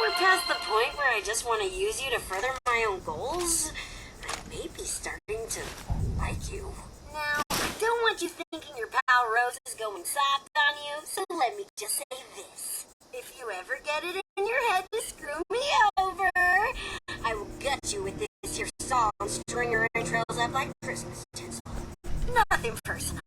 we're past the point where I just want to use you to further my own goals, I may be starting to like you. Now, I don't want you thinking your pal Rose is going soft on you, so let me just say this. If you ever get it in your head to screw me over, I will gut you with this your song, string your entrails up like Christmas tinsel. Nothing personal.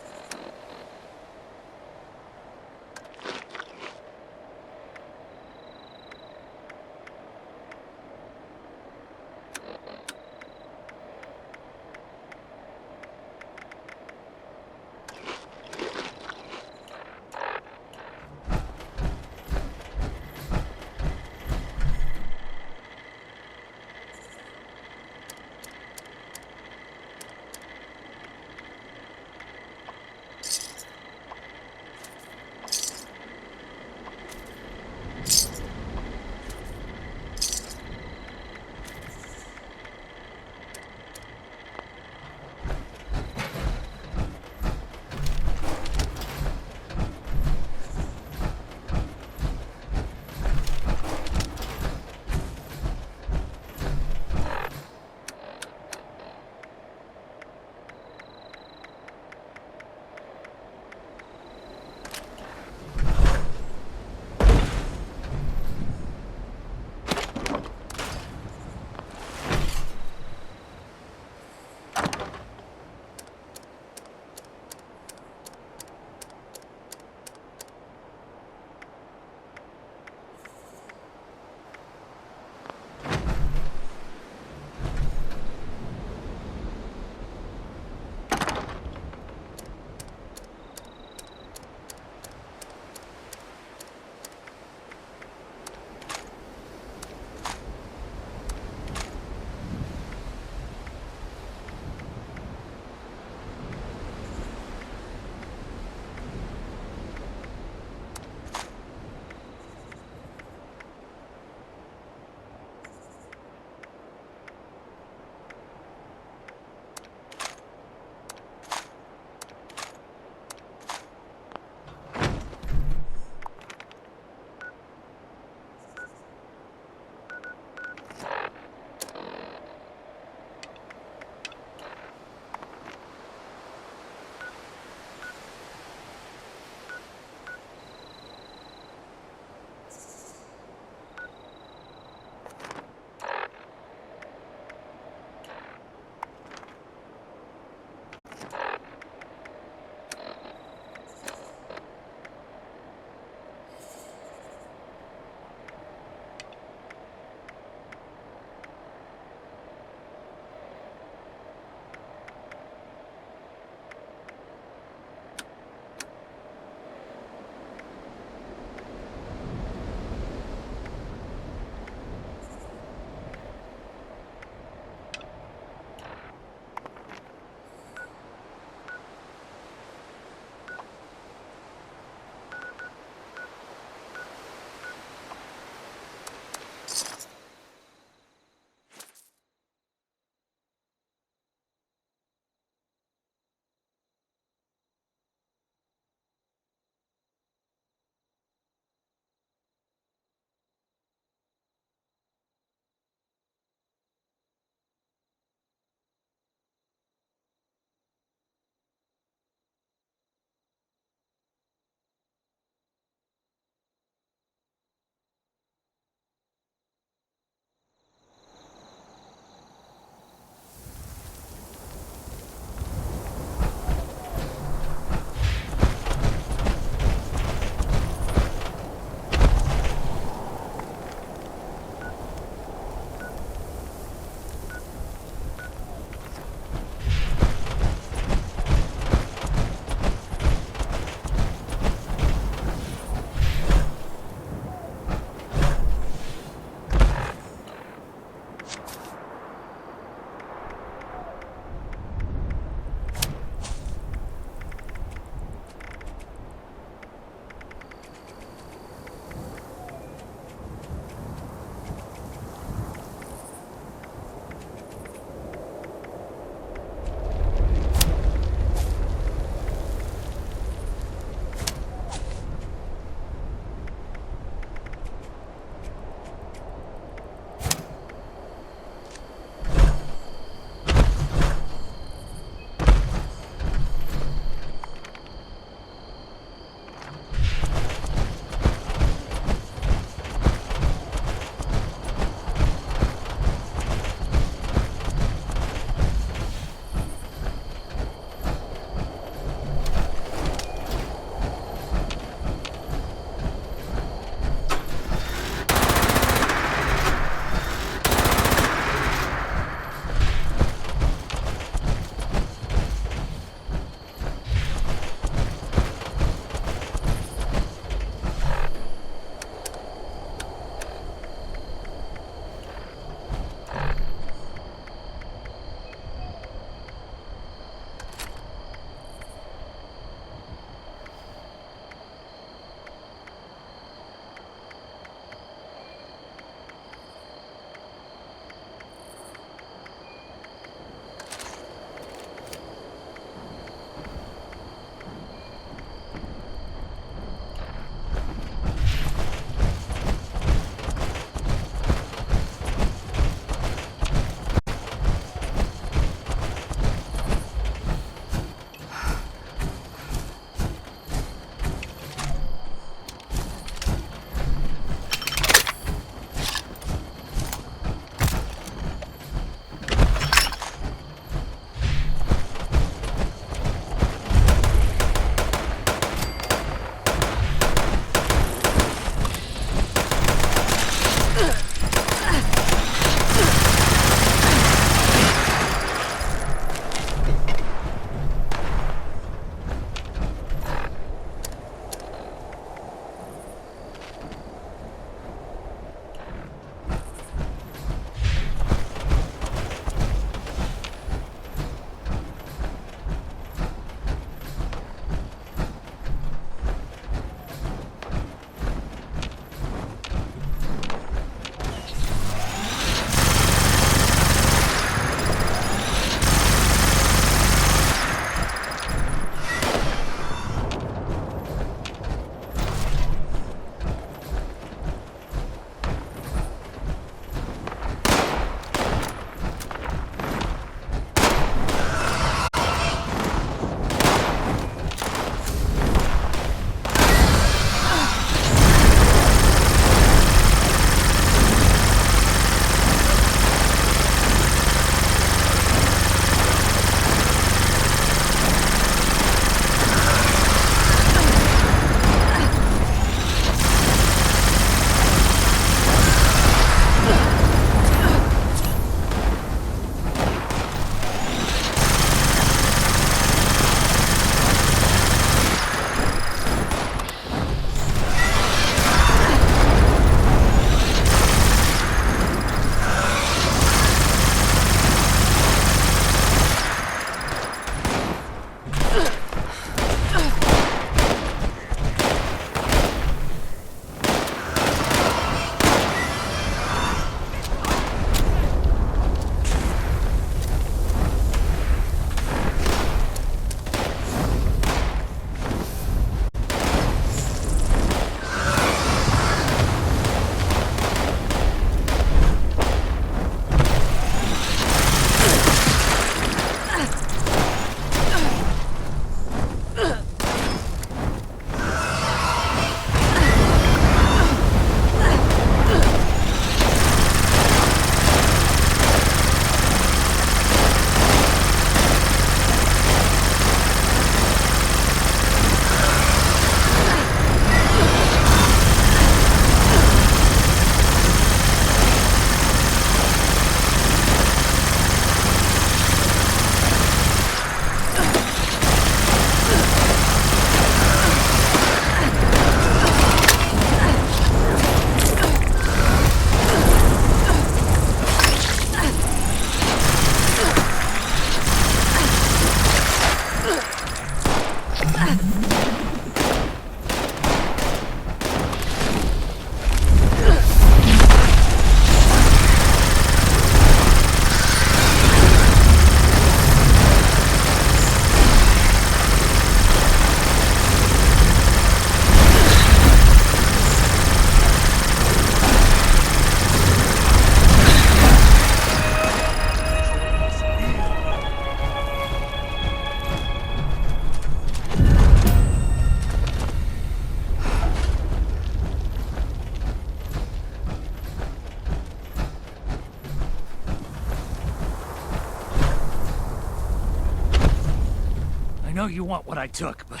know you want what I took, but...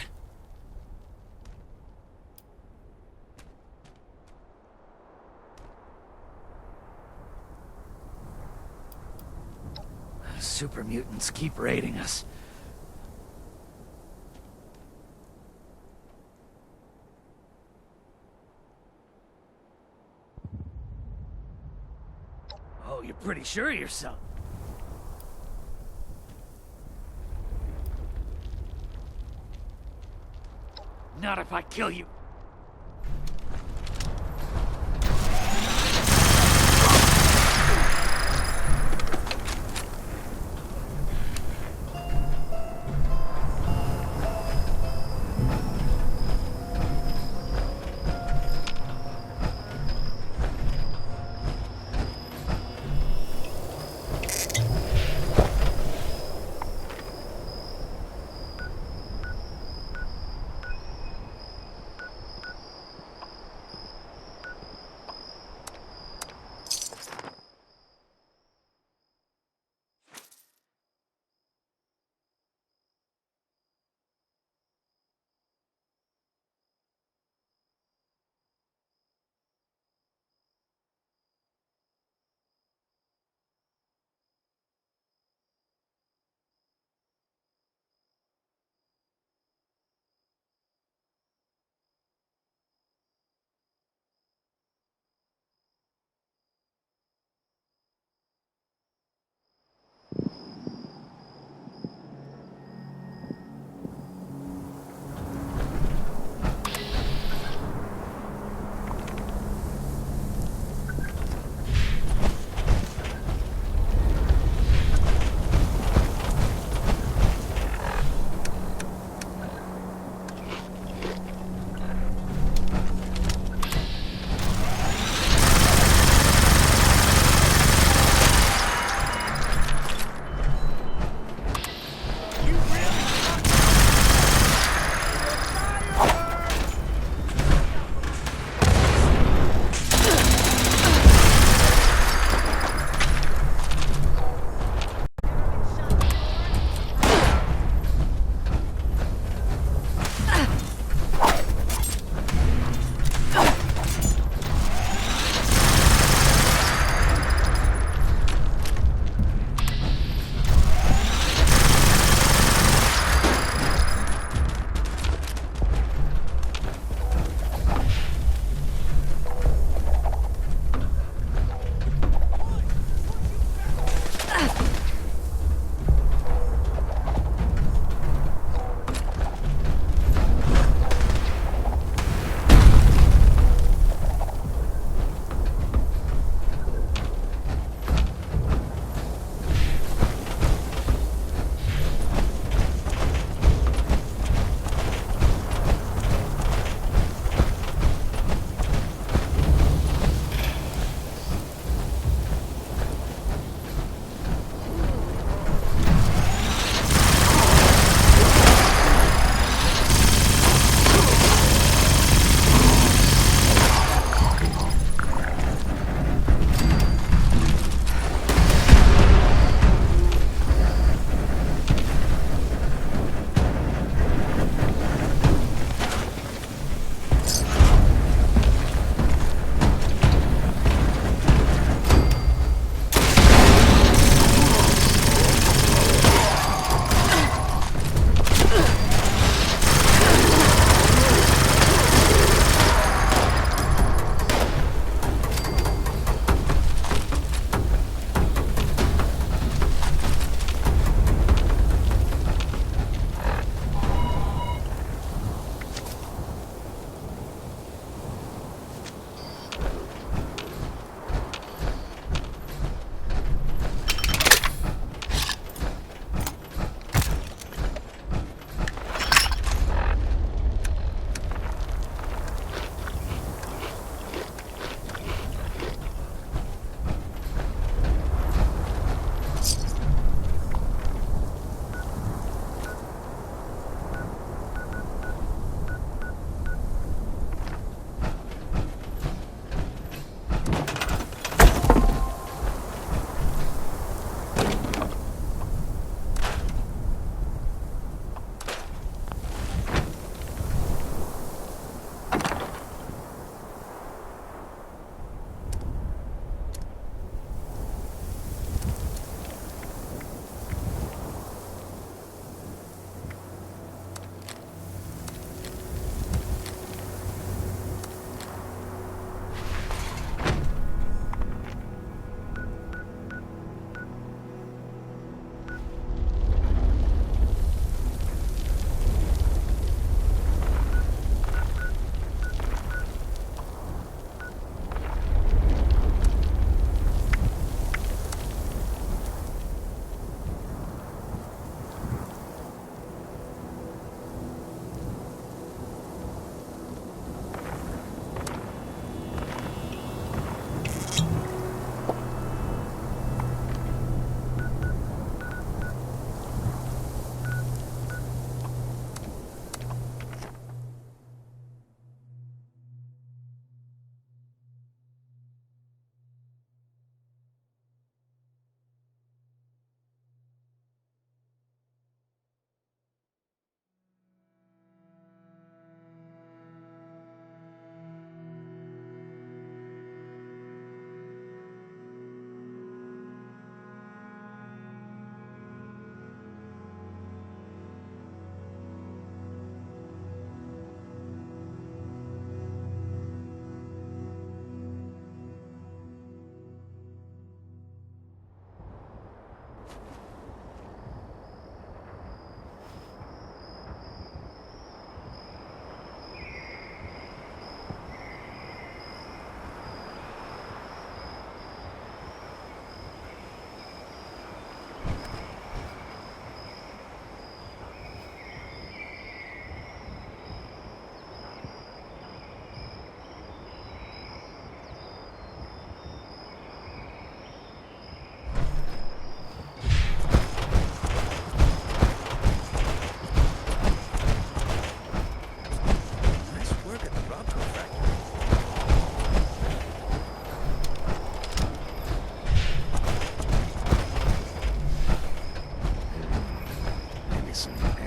Super mutants keep raiding us. Oh, you're pretty sure of yourself. Not if I kill you.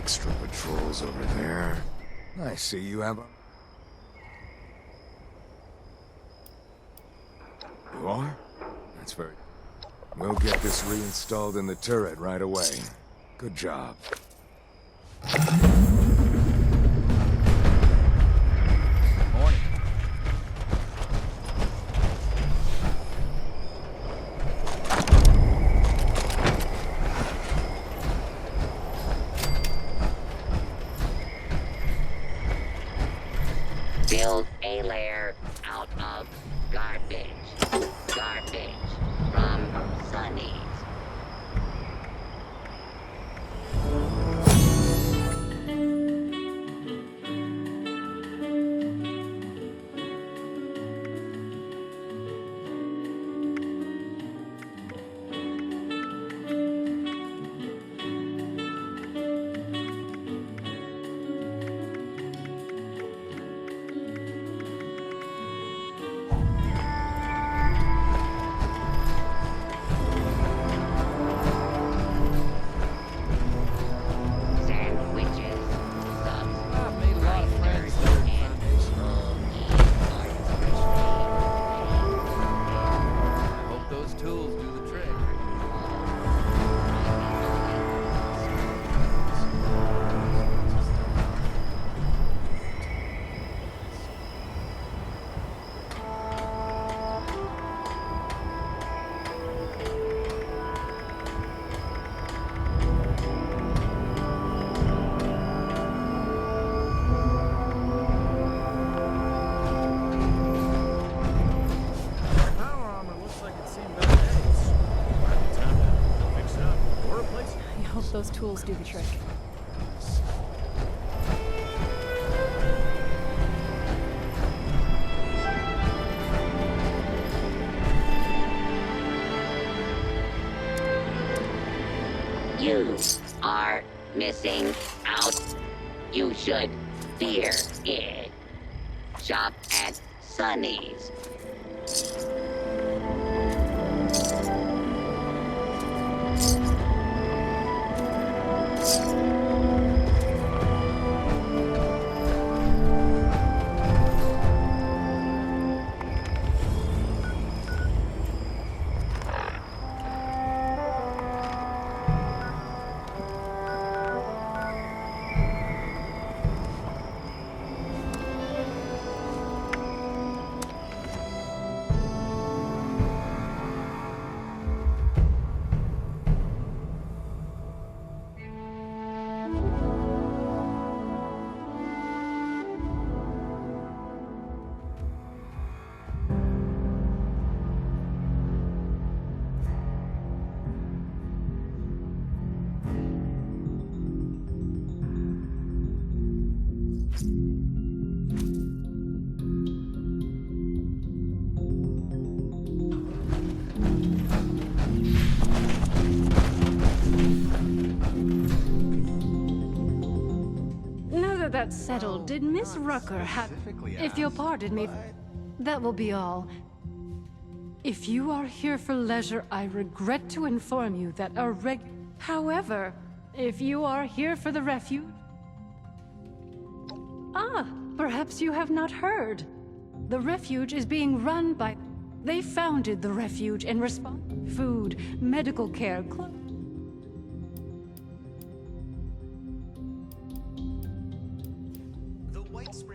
extra patrols over there. I see you have a... You are? That's very... We'll get this reinstalled in the turret right away. Good job. Morning. Build a lair out of garbage. Garbage from Sunny's. Sandwiches, subs, I've made a lot of friends there at Foundation. I hope those tools do the trick. Power armor looks like it's seen better days. Might be time to fix it up or replace it. I hope those tools do the trick. you are missing out. You should fear it. Shop at Sunny's. Now that that's settled, did Miss Rucker have... If you'll pardon me, that will be all. If you are here for leisure, I regret to inform you that a However, if you are here for the refuge... Ah, perhaps you have not heard. The refuge is being run by... They founded the refuge in response... Food, medical care,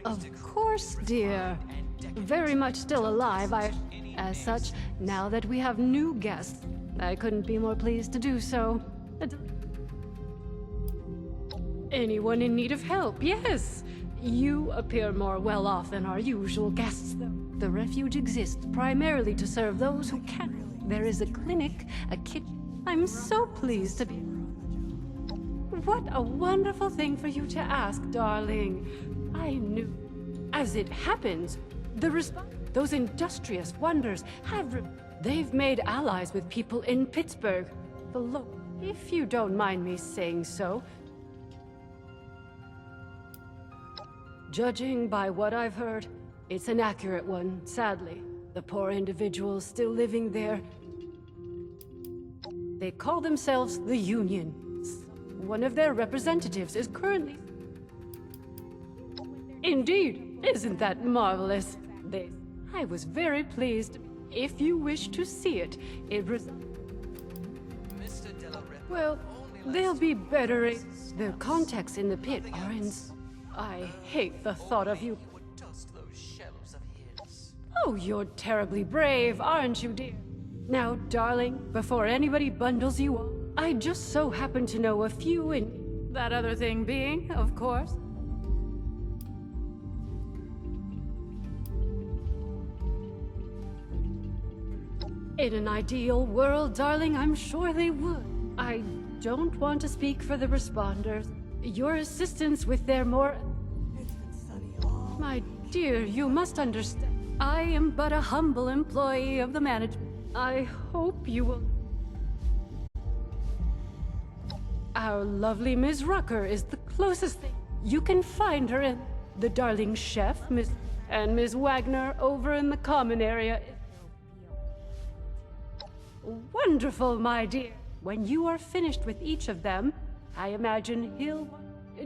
Of course, dear. Very much still alive, As such, now that we have new guests, I couldn't be more pleased to do so. Anyone in need of help, yes. You appear more well off than our usual guests, though. The refuge exists primarily to serve those who can. There is a clinic, a kitchen. I'm so pleased to be... What a wonderful thing for you to ask, darling. I knew. As it happens, those industrious wonders they've made allies with people in Pittsburgh. If you don't mind me saying so. Judging by what I've heard, it's an accurate one, sadly. The poor individuals still living there. They call themselves the Union. One of their representatives is currently... Indeed, isn't that marvelous? I was very pleased. If you wish to see it, well, they'll be better. Their contacts in the pit are I hate the thought of you. Oh, you're terribly brave, aren't you, dear? Now, darling, before anybody bundles you up, I just so happen to know a few in... That other thing being, of course... In an ideal world, darling, I'm sure they would. I don't want to speak for the responders. Your assistance with their more... My dear, you must understand. I am but a humble employee of the management. I hope you will... Our lovely Ms. Rucker is the closest thing. You can find her in the darling chef, and Ms. Wagner over in the common area. Wonderful, my dear. When you are finished with each of them, I imagine he'll...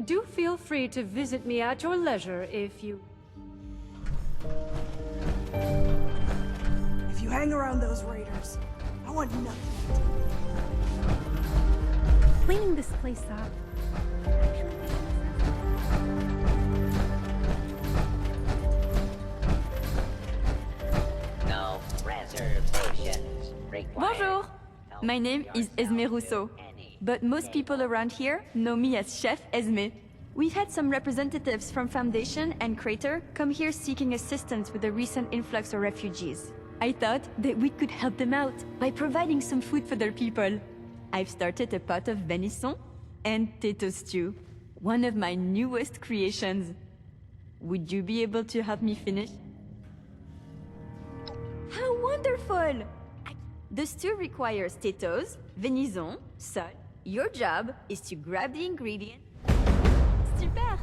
Do feel free to visit me at your leisure if you... If you hang around those raiders, I want nothing. Cleaning this place up. No reservations required. Bonjour! My name is Esme Rousseau, but most people around here know me as Chef Esme. We've had some representatives from Foundation and Crater come here seeking assistance with the recent influx of refugees. I thought that we could help them out by providing some food for their people. I've started a pot of venison and potato stew, one of my newest creations. Would you be able to help me finish? How wonderful! The stew requires potatoes, venison, salt. Your job is to grab the ingredients. Super!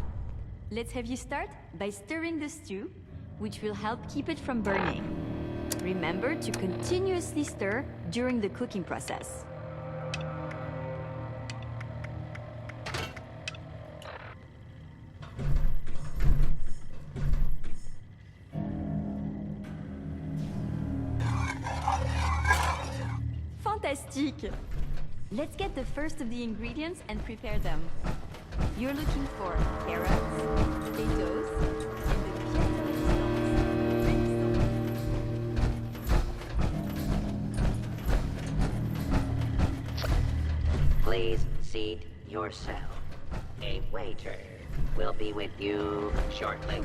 Let's have you start by stirring the stew, which will help keep it from burning. Remember to continuously stir during the cooking process. Fantastique! Let's get the first of the ingredients and prepare them. You're looking for carrots, potatoes, and the pièce de résistance. Please seat yourself. A waiter will be with you shortly.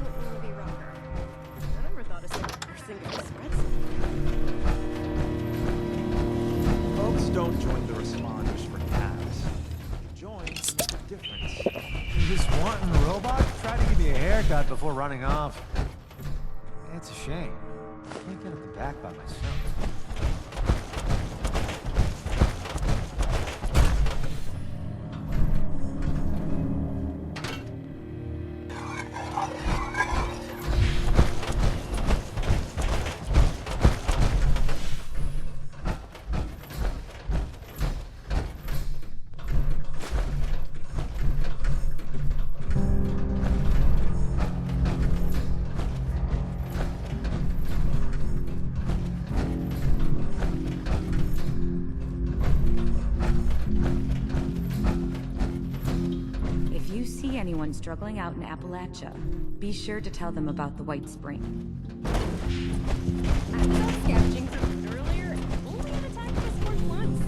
Folks don't join the responders for gas. Join for difference. This wanton robot tried to give me a haircut before running off. It's a shame. I can't get at the back by myself. Anyone struggling out in Appalachia, be sure to tell them about the White Spring. I was out scavenging for food earlier and only had attacked this fort once.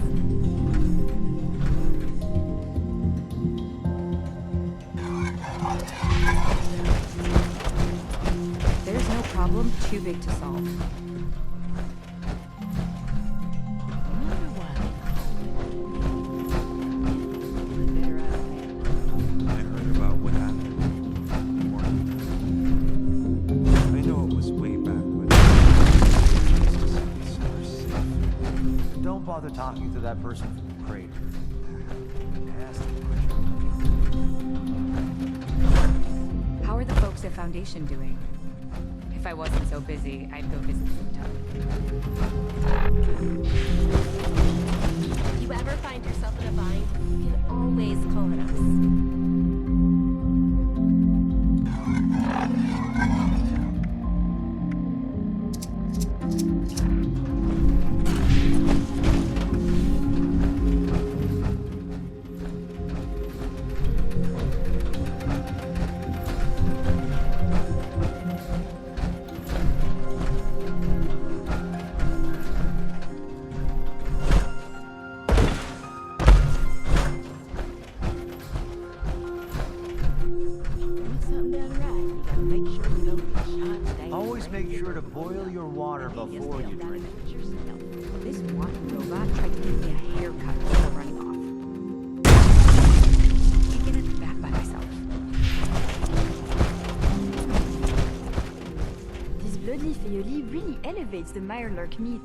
There's no problem too big to solve. Talking to that person from the Crater. How are the folks at Foundation doing? If I wasn't so busy, I'd go visit sometime. If you ever find yourself in a bind, you can always call it Make sure you don't get shot. Stay Always away. make sure to boil your water before you drink. This walking robot tried to give me a haircut before running off. Can't get it back by myself. This bloodleaf aioli really elevates the Mirelurk meat.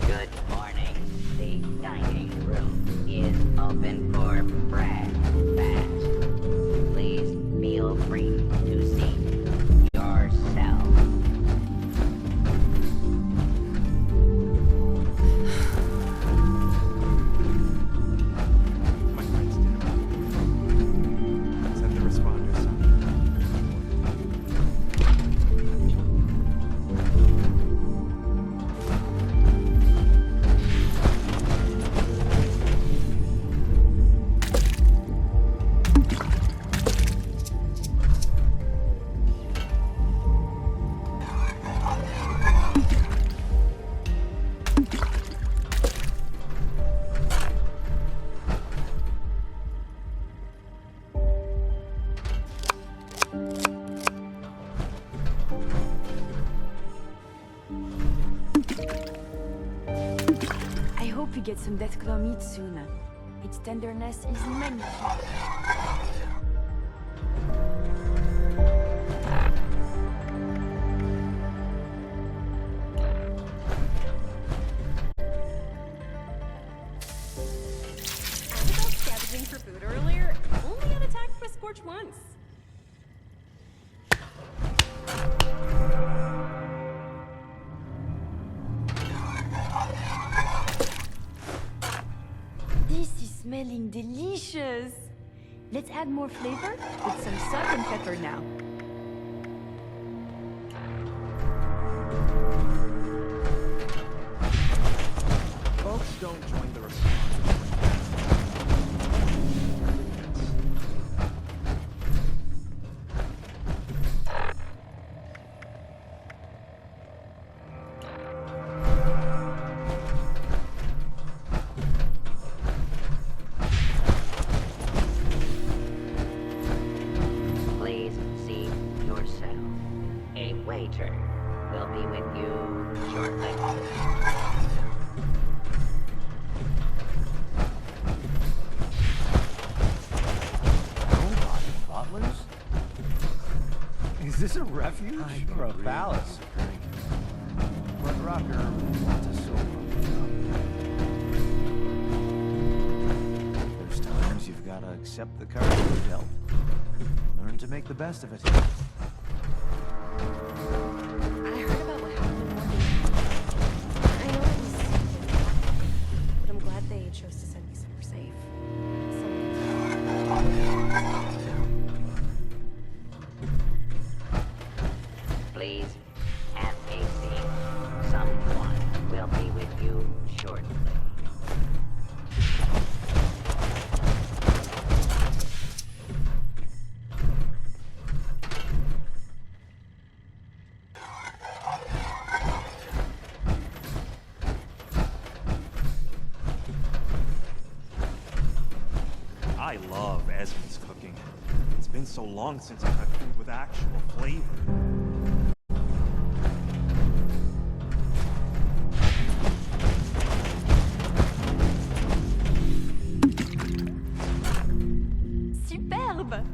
Good morning. The dining room is open for breakfast. Please feel free to seat yourself. My friends did about it. Send the responders. I hope we get some Deathclaw meat soon. Its tenderness is magnificent. Abigail scavenging for food earlier. Only got attacked by Scorch once. This is smelling delicious. Let's add more flavor with some salt and pepper now. Folks don't join the responders. Please seat yourself. A waiter will be with you shortly. Robot butlers? Is this a refuge or a palace? Blood Rocker wants a soul. There's times you've got to accept the cards you're dealt. Learn to make the best of it. I heard about what happened in London. I know it was stupid, but I'm glad they chose to send me somewhere safe. Please have a seat. Someone will be with you shortly. I love Esmond's cooking. It's been so long since I've had food with actual flavor. Superbe!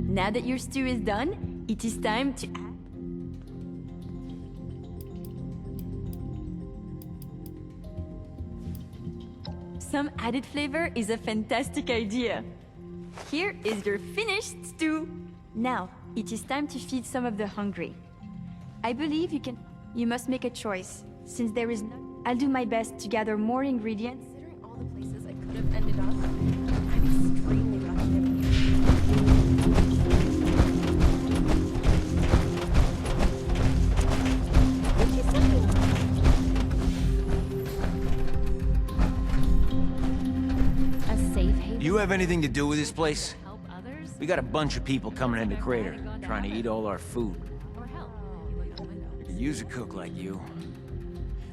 Now that your stew is done, it is time to add some added flavor is a fantastic idea. Here is your finished stew. Now, it is time to feed some of the hungry. I believe you must make a choice, since there is none. I'll do my best to gather more ingredients. Considering all the places I could have ended up, I'm extremely lucky to be here. What'd you say? A safe haven. You have anything to do with this place? Help others We got a bunch of people coming into Crater, trying to eat all our food. or help. You look could use a cook like you.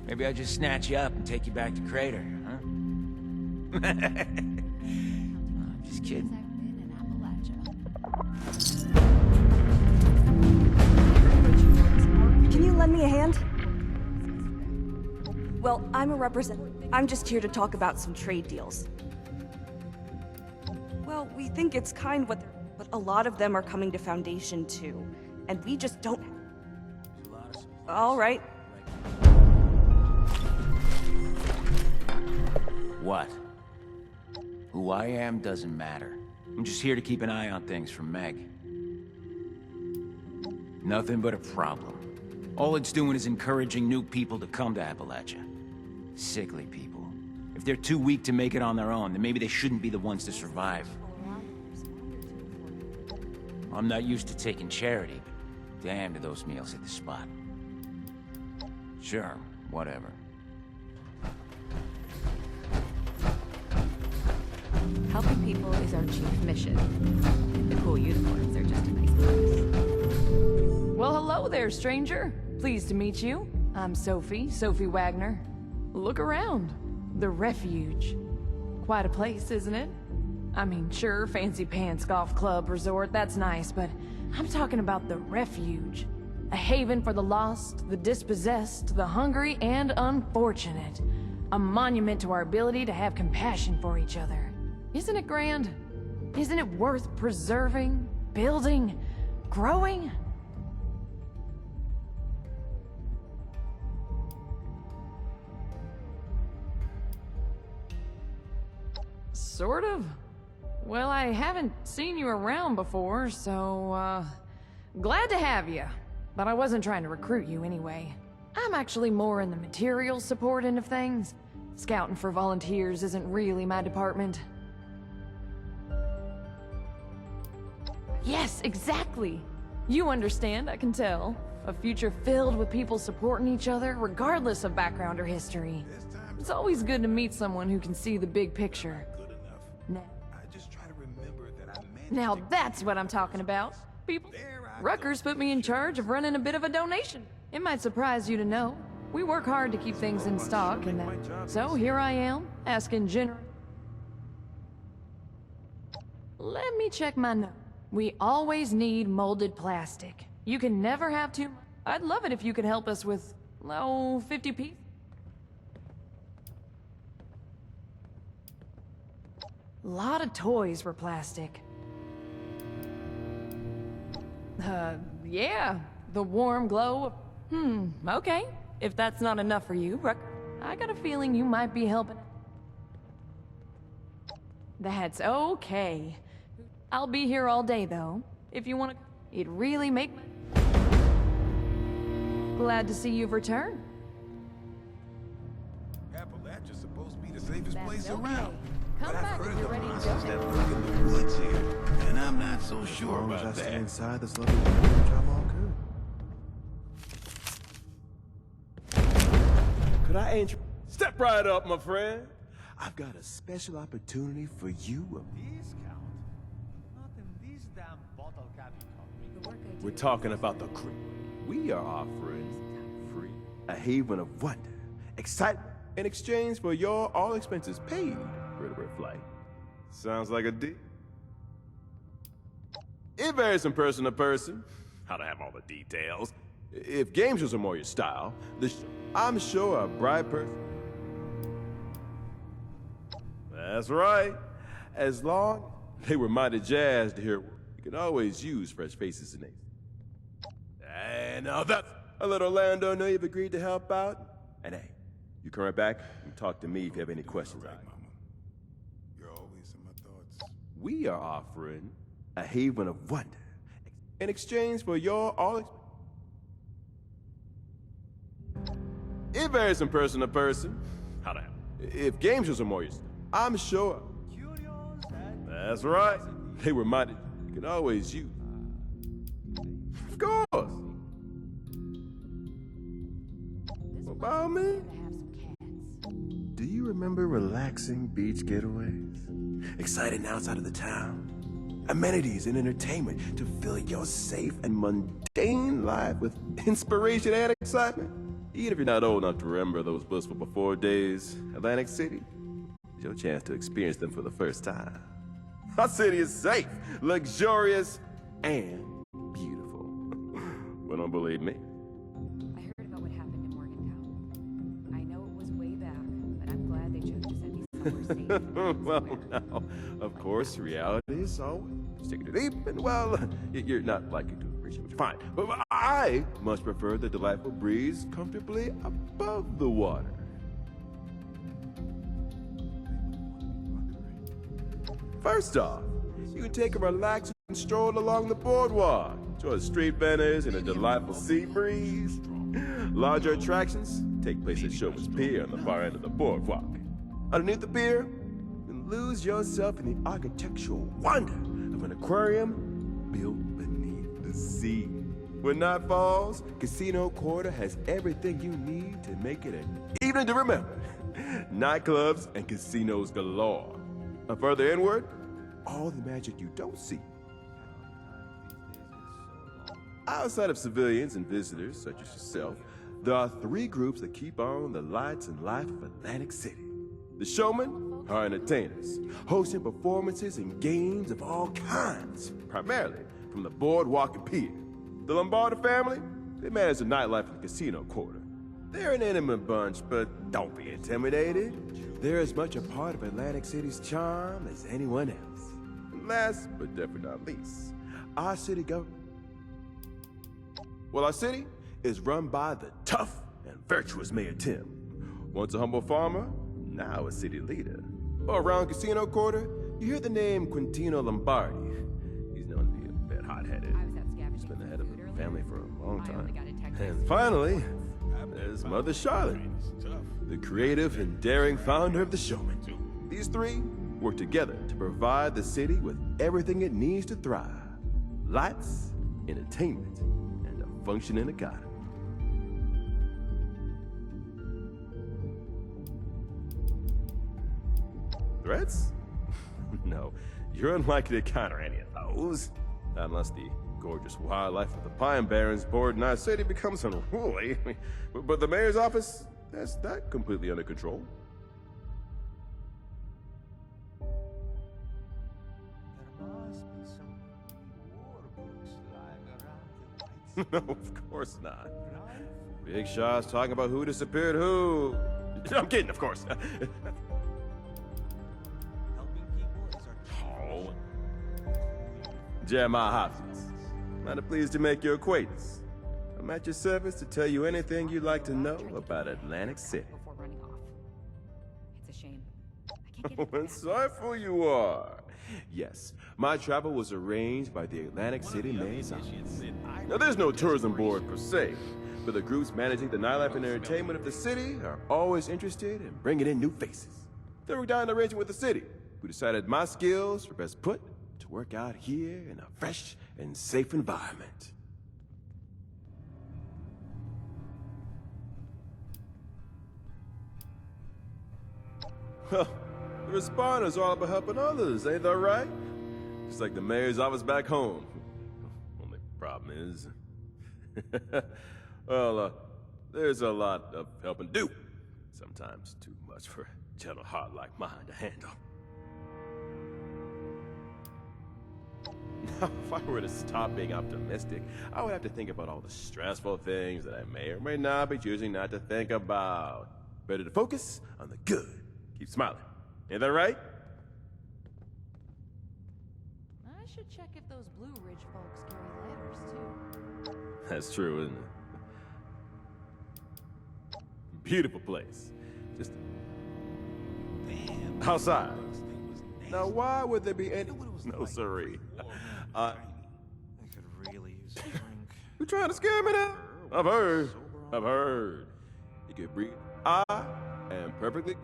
Maybe I just snatch you up and take you back to Crater, huh? I'm just kidding. Can you lend me a hand? Well, I'm a representative. I'm just here to talk about some trade deals. Well, we think it's kind but a lot of them are coming to Foundation too, and we just don't. All right. What? Who I am doesn't matter. I'm just here to keep an eye on things from Meg. Nothing but a problem. All it's doing is encouraging new people to come to Appalachia. Sickly people. If they're too weak to make it on their own, then maybe they shouldn't be the ones to survive. I'm not used to taking charity, but damn do those meals hit the spot. Sure, whatever. Helping people is our chief mission. The cool uniforms are just a nice bonus. Well, hello there, stranger. Pleased to meet you. I'm Sophie Wagner. Look around. The Refuge. Quite a place, isn't it? I mean, sure, fancy pants golf club resort, that's nice, but I'm talking about the Refuge. A haven for the lost, the dispossessed, the hungry, and unfortunate. A monument to our ability to have compassion for each other. Isn't it grand? Isn't it worth preserving, building, growing? Sort of. Well, I haven't seen you around before, so, glad to have you. But I wasn't trying to recruit you anyway. I'm actually more in the material support end of things. Scouting for volunteers isn't really my department. Yes, exactly. You understand, I can tell. A future filled with people supporting each other, regardless of background or history. It's always good to meet someone who can see the big picture. Now that's what I'm talking about. People, Rutgers put me in charge of running a bit of a donation. It might surprise you to know. We work hard to keep things in stock and that. So here I am, asking general. Let me check my note. We always need molded plastic. You can never have too much. I'd love it if you could help us with, 50 pieces. Lot of toys were plastic. Yeah. The warm glow of... okay. If that's not enough for you, I got a feeling you might be helping. That's okay. I'll be here all day, though. If you want to... It really make... Glad to see you've returned. Appalachia's supposed to be the safest place okay. around. Come But I've back heard if you're the ready to monsters go. that lurk in the woods here, and I'm not so sure As long about as I stay that. inside this lovely village, I'm all good. Could I step right up, my friend? I've got a special opportunity for you. These count. Nothing these damn bottle caps taught me. We're talking about the crew. We are offering free a haven of wonder, excitement, in exchange for your all expenses paid Red flight. Sounds like a deal. It varies from person to person. How to have all the details. If game shows are more your style, I'm sure a bright person. That's right. As long as they were mighty jazzed to hear, you can always use fresh faces in it. And now that's a little Orlando. Know you've agreed to help out. And hey, you come right back and talk to me if you have any questions. Right, Mama. You're always in my thoughts. We are offering a haven of wonder in exchange for your all. It varies from person to person. How to? If game shows are more your style, I'm sure. That's right. They were mighty. You can always use. Of course. What about me? Do you remember relaxing beach getaways? Exciting outside of the town. amenities, and entertainment to fill your safe and mundane life with inspiration and excitement. Even if you're not old enough to remember those blissful before days, Atlantic City is your chance to experience them for the first time. Our city is safe, luxurious, and beautiful. Well, don't believe me? I heard about what happened in Morgantown. I know it was way back, but I'm glad they chose to send me somewhere safe. Well, now, of course, reality is always taking it deep, and well, you're not likely to appreciate what you find. But I much prefer the delightful breeze comfortably above the water. First off, you can take a relaxing stroll along the boardwalk. Enjoy the street vendors and a delightful sea breeze. Larger attractions take place at Showman's Pier on the far end of the boardwalk. Underneath the pier, you can lose yourself in the architectural wonder of an aquarium built beneath the sea. When night falls, Casino Quarter has everything you need to make it an evening to remember. Nightclubs and casinos galore. And further inward, all the magic you don't see. Outside of civilians and visitors such as yourself, there are three groups that keep on the lights and life of Atlantic City. The showmen are entertainers, hosting performances and games of all kinds, primarily from the boardwalk and pier. The Lombardo family, they manage the nightlife in the Casino Quarter. They're an intimate bunch, but don't be intimidated. They're as much a part of Atlantic City's charm as anyone else. And last, but definitely not least, our city government. Well, our city is run by the tough and virtuous Mayor Tim. Once a humble farmer, now a city leader. Around Casino Quarter, you hear the name Quintino Lombardi. He's known to be a bit hot-headed. He's been the head of the family for a long time. And finally, there's Mother Charlotte, the creative and daring founder of the Showman. These three work together to provide the city with everything it needs to thrive. Lights, entertainment, and a functioning economy. Threats? No, you're unlikely to encounter any of those. Not unless the gorgeous wildlife of the Pine Barrens board in our city becomes unruly. But the mayor's office, that's that completely under control. No, of course not. Big Shaw's talking about who disappeared who. I'm kidding, of course. Oh. Jeremiah Hopkins. Mighty pleased to make your acquaintance. I'm at your service to tell you anything you'd like to know about Atlantic City. Before running off. It's a shame. Oh, insightful you are. Yes, my travel was arranged by the Atlantic City Mayor's office. Now, there's no tourism board per se, but the groups managing the nightlife and entertainment of the city are always interested in bringing in new faces. They worked out an arrangement with the city, who decided my skills were best put to work out here in a fresh and safe environment. Well, the responders are all about helping others, ain't that right? Just like the mayor's office back home. Only problem is... well, there's a lot of helping to do. Sometimes too much for a gentle heart like mine to handle. Now, if I were to stop being optimistic, I would have to think about all the stressful things that I may or may not be choosing not to think about. Better to focus on the good. Keep smiling. Ain't that right? I should check if those Blue Ridge folks carry letters, too. That's true, isn't it? Beautiful place. Just... Damn. Outside. Now, why would there be any... No, sirree. I could really use a drink. You trying to scare me now? I've heard. You can breathe. I am perfectly...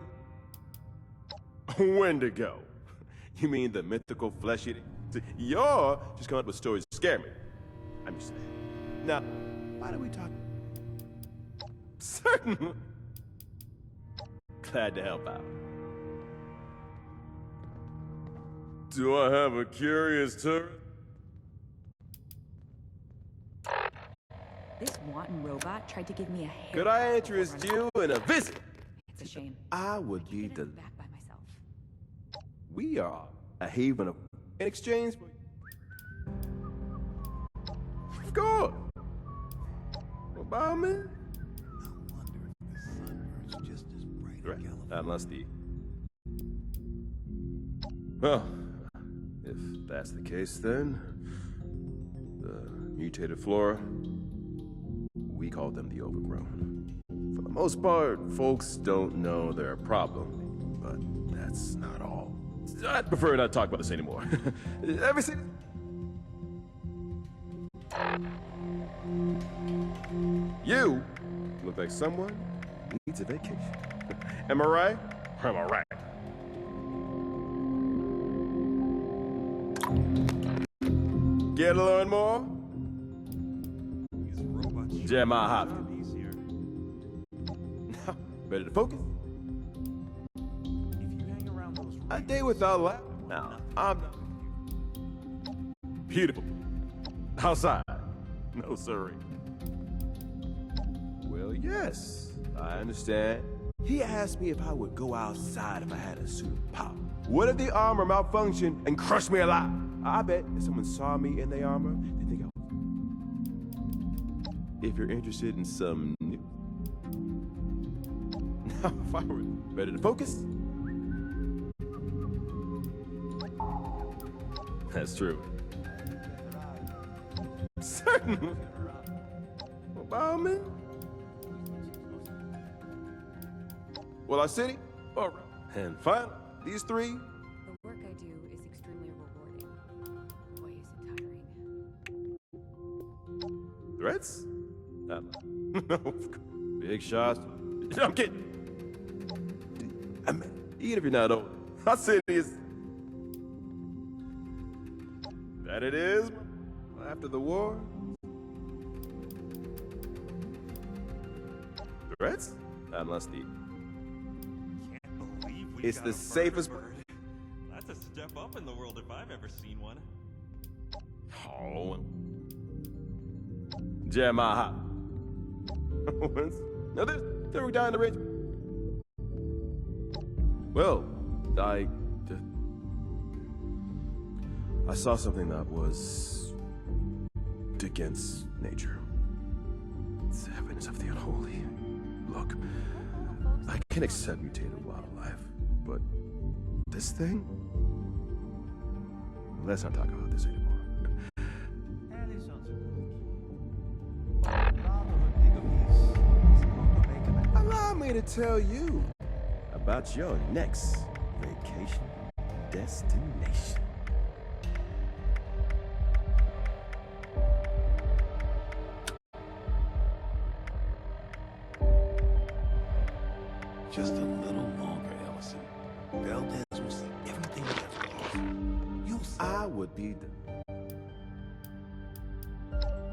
Wendigo. You mean the mythical flesh-eating? You're just coming up with stories to scare me. I'm just saying. Now, why do we talk? Certainly. Glad to help out. Do I have a curious turret? This wanton robot tried to give me a haircut. Could I interest you in a visit? It's a shame. I would be the. Back by myself. We are a haven of in exchange for. Of course. What about me? Right. Unless the. Well, if that's the case, then the mutated flora, we call them the overgrown. For the most part, folks don't know they're a problem, but that's not all. I'd prefer not to talk about this anymore. Ever seen? You look like someone who needs a vacation. Am I right? Am I right? Get to learn more? Jeremiah Hopkins. Now, ready to focus? A day without laughter. Now, I'm not. Beautiful. Outside. No, sorry. Well, yes, I understand. He asked me if I would go outside if I had a suit of power. What if the armor malfunctioned and crushed me alive? I bet if someone saw me in the armor, they'd think I was. If you're interested in some new. Now, if I were ready to focus. That's true. Certainly. About me? Well, our city? All right. And finally, these three. The work I do is extremely rewarding. Boy, is it tiring. Threats? No. Big shots. I'm kidding. I mean, even if you're not old, our city is. That it is. After the war. Threats? Unless the. It's the safest bird. That's a step up in the world if I've ever seen one. Oh. Jeremiah. Now they were down the ridge. Well, I saw something that was against nature. It's evidence of the unholy. Look, I can accept mutated wildlife, but this thing? Let's not talk about this anymore. Allow me to tell you about your next vacation destination. Just a little longer, Ellison. Valdez will see everything we have to offer. You'll see. I would be the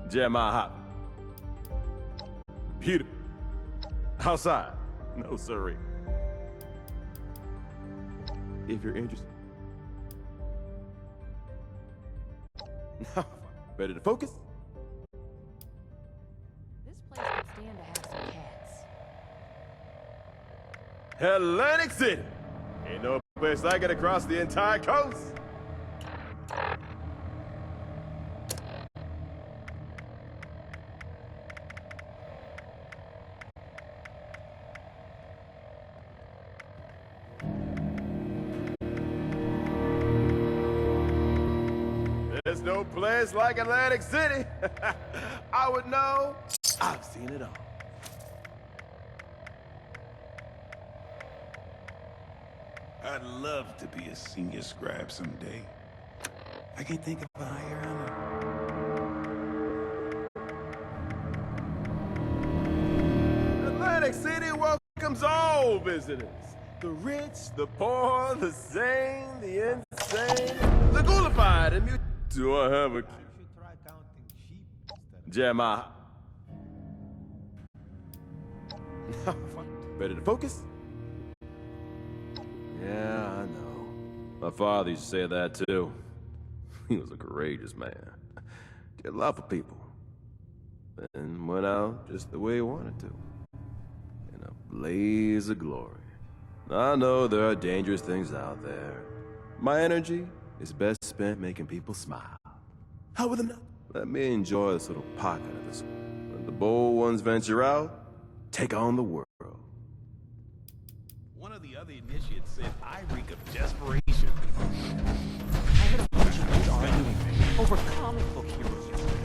Jeremiah Hopkins. Beautiful. Outside. No, sorry. If you're interested. Now, ready to focus? This place could stand to have some cats. Atlantic City. Ain't no place like it across the entire coast. There's no place like Atlantic City. I would know. I've seen it all. I'd love to be a senior scribe someday. I can't think of a higher honor. Atlantic City welcomes all visitors. The rich, the poor, the sane, the insane, the ghoulified, and mute. Do I have a... Jeremiah. Ready to focus? Yeah, I know. My father used to say that too. He was a courageous man. Did a lot for people. And went out just the way he wanted to. In a blaze of glory. I know there are dangerous things out there. My energy is best spent making people smile. How with them? Let me enjoy this little pocket of this. When the bold ones venture out, take on the world. One of the other initiates said I reek of desperation. I heard a bunch of kids arguing over comic book heroes yesterday.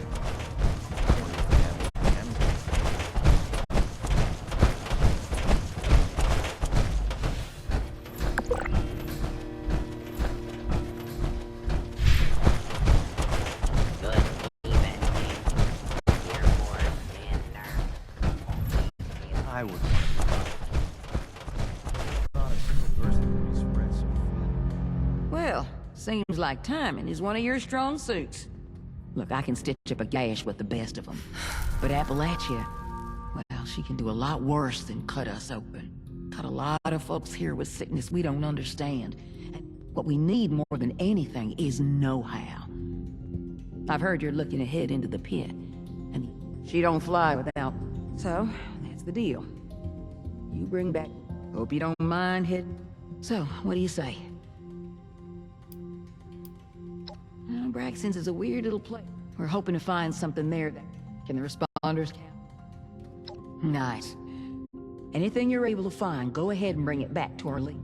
I would. Well, seems like timing is one of your strong suits. Look, I can stitch up a gash with the best of them. But Appalachia, well, she can do a lot worse than cut us open. Cut a lot of folks here with sickness we don't understand. And what we need more than anything is know-how. I've heard you're looking ahead into the pit. And she don't fly without... So, that's the deal. You bring back... Hope you don't mind, Hid. So, what do you say? Well, Braxton's is a weird little place. We're hoping to find something there that... Can the responders count? Nice. Anything you're able to find, go ahead and bring it back to our lead.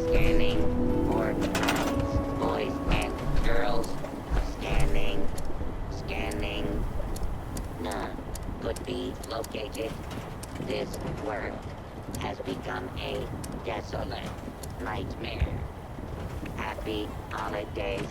Scanning for bodies, boys and girls. Scanning. Scanning. None could be located. This world has become a desolate nightmare. Happy holidays.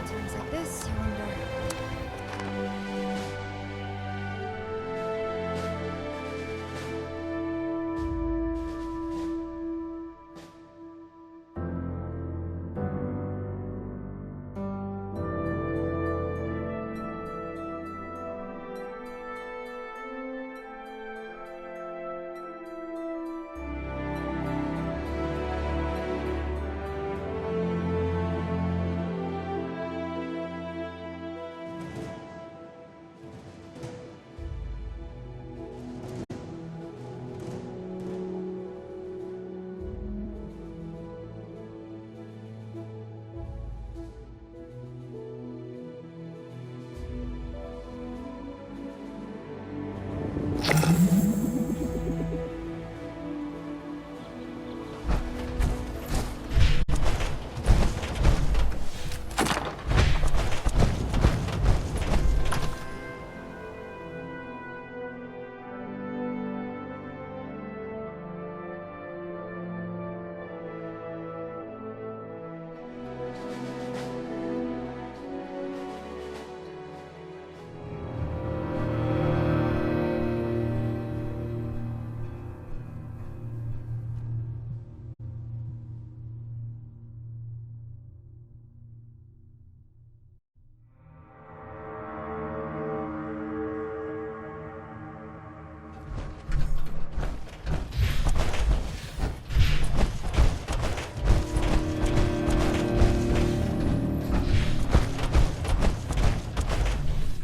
Times like this, I wonder.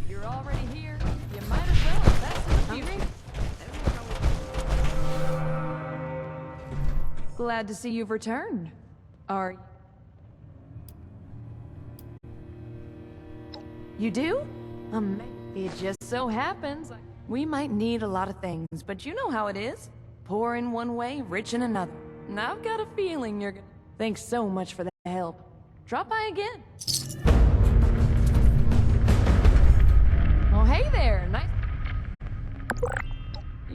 You're already here. You might as well invest in the future. Glad to see you've returned. Are you do? It just so happens we might need a lot of things, but you know how it is. Poor in one way, rich in another. And I've got a feeling you're gonna. Thanks so much for the help. Drop by again. Oh, hey there. Nice.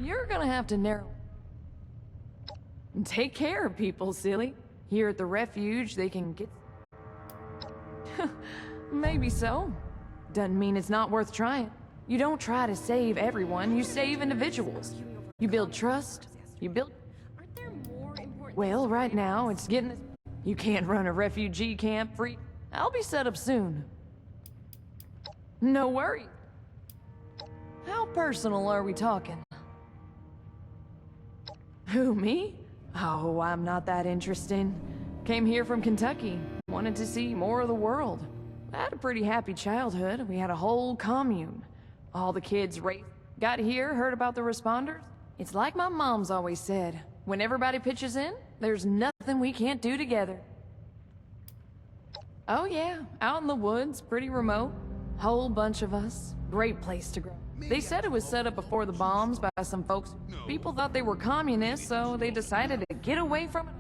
You're gonna have to narrow. Take care of people, silly. Here at the refuge, they can get. Maybe so. Doesn't mean it's not worth trying. You don't try to save everyone, you save individuals. You build trust, you build... Well, right now, it's getting... You can't run a refugee camp free. I'll be set up soon. No worries. How personal are we talking? Who, me? Oh, I'm not that interesting. Came here from Kentucky. Wanted to see more of the world. I had a pretty happy childhood. We had a whole commune. All the kids raised. Got here, heard about the responders? It's like my mom's always said. When everybody pitches in, there's nothing we can't do together. Oh yeah, out in the woods, pretty remote. Whole bunch of us. Great place to grow. They said it was set up before the bombs by some folks. People thought they were communists, so they decided to get away from it.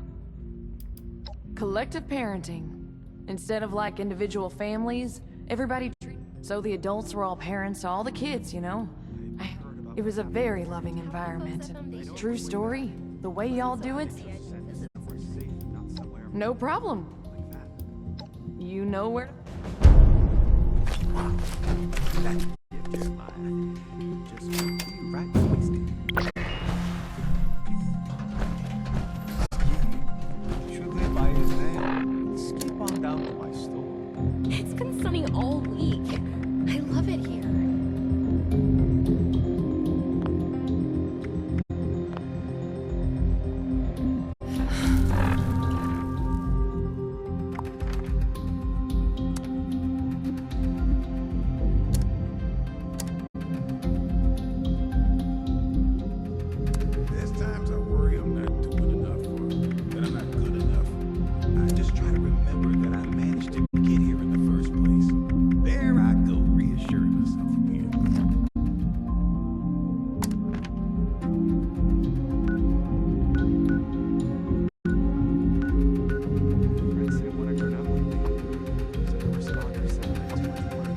Collective parenting. Instead of like individual families, everybody treated. So the adults were all parents to all the kids, you know? It was a very loving environment. True story. The way y'all do it? No problem. You know where Should live by his name. Skip on down to my store. It's been sunny all week. I love it here. There's times I worry I'm not doing enough or that I'm not good enough. I just try to remember that I managed to get here in the first place. There I go, reassuring myself again. Friends didn't want to turn up lately. So the responder said that too much work.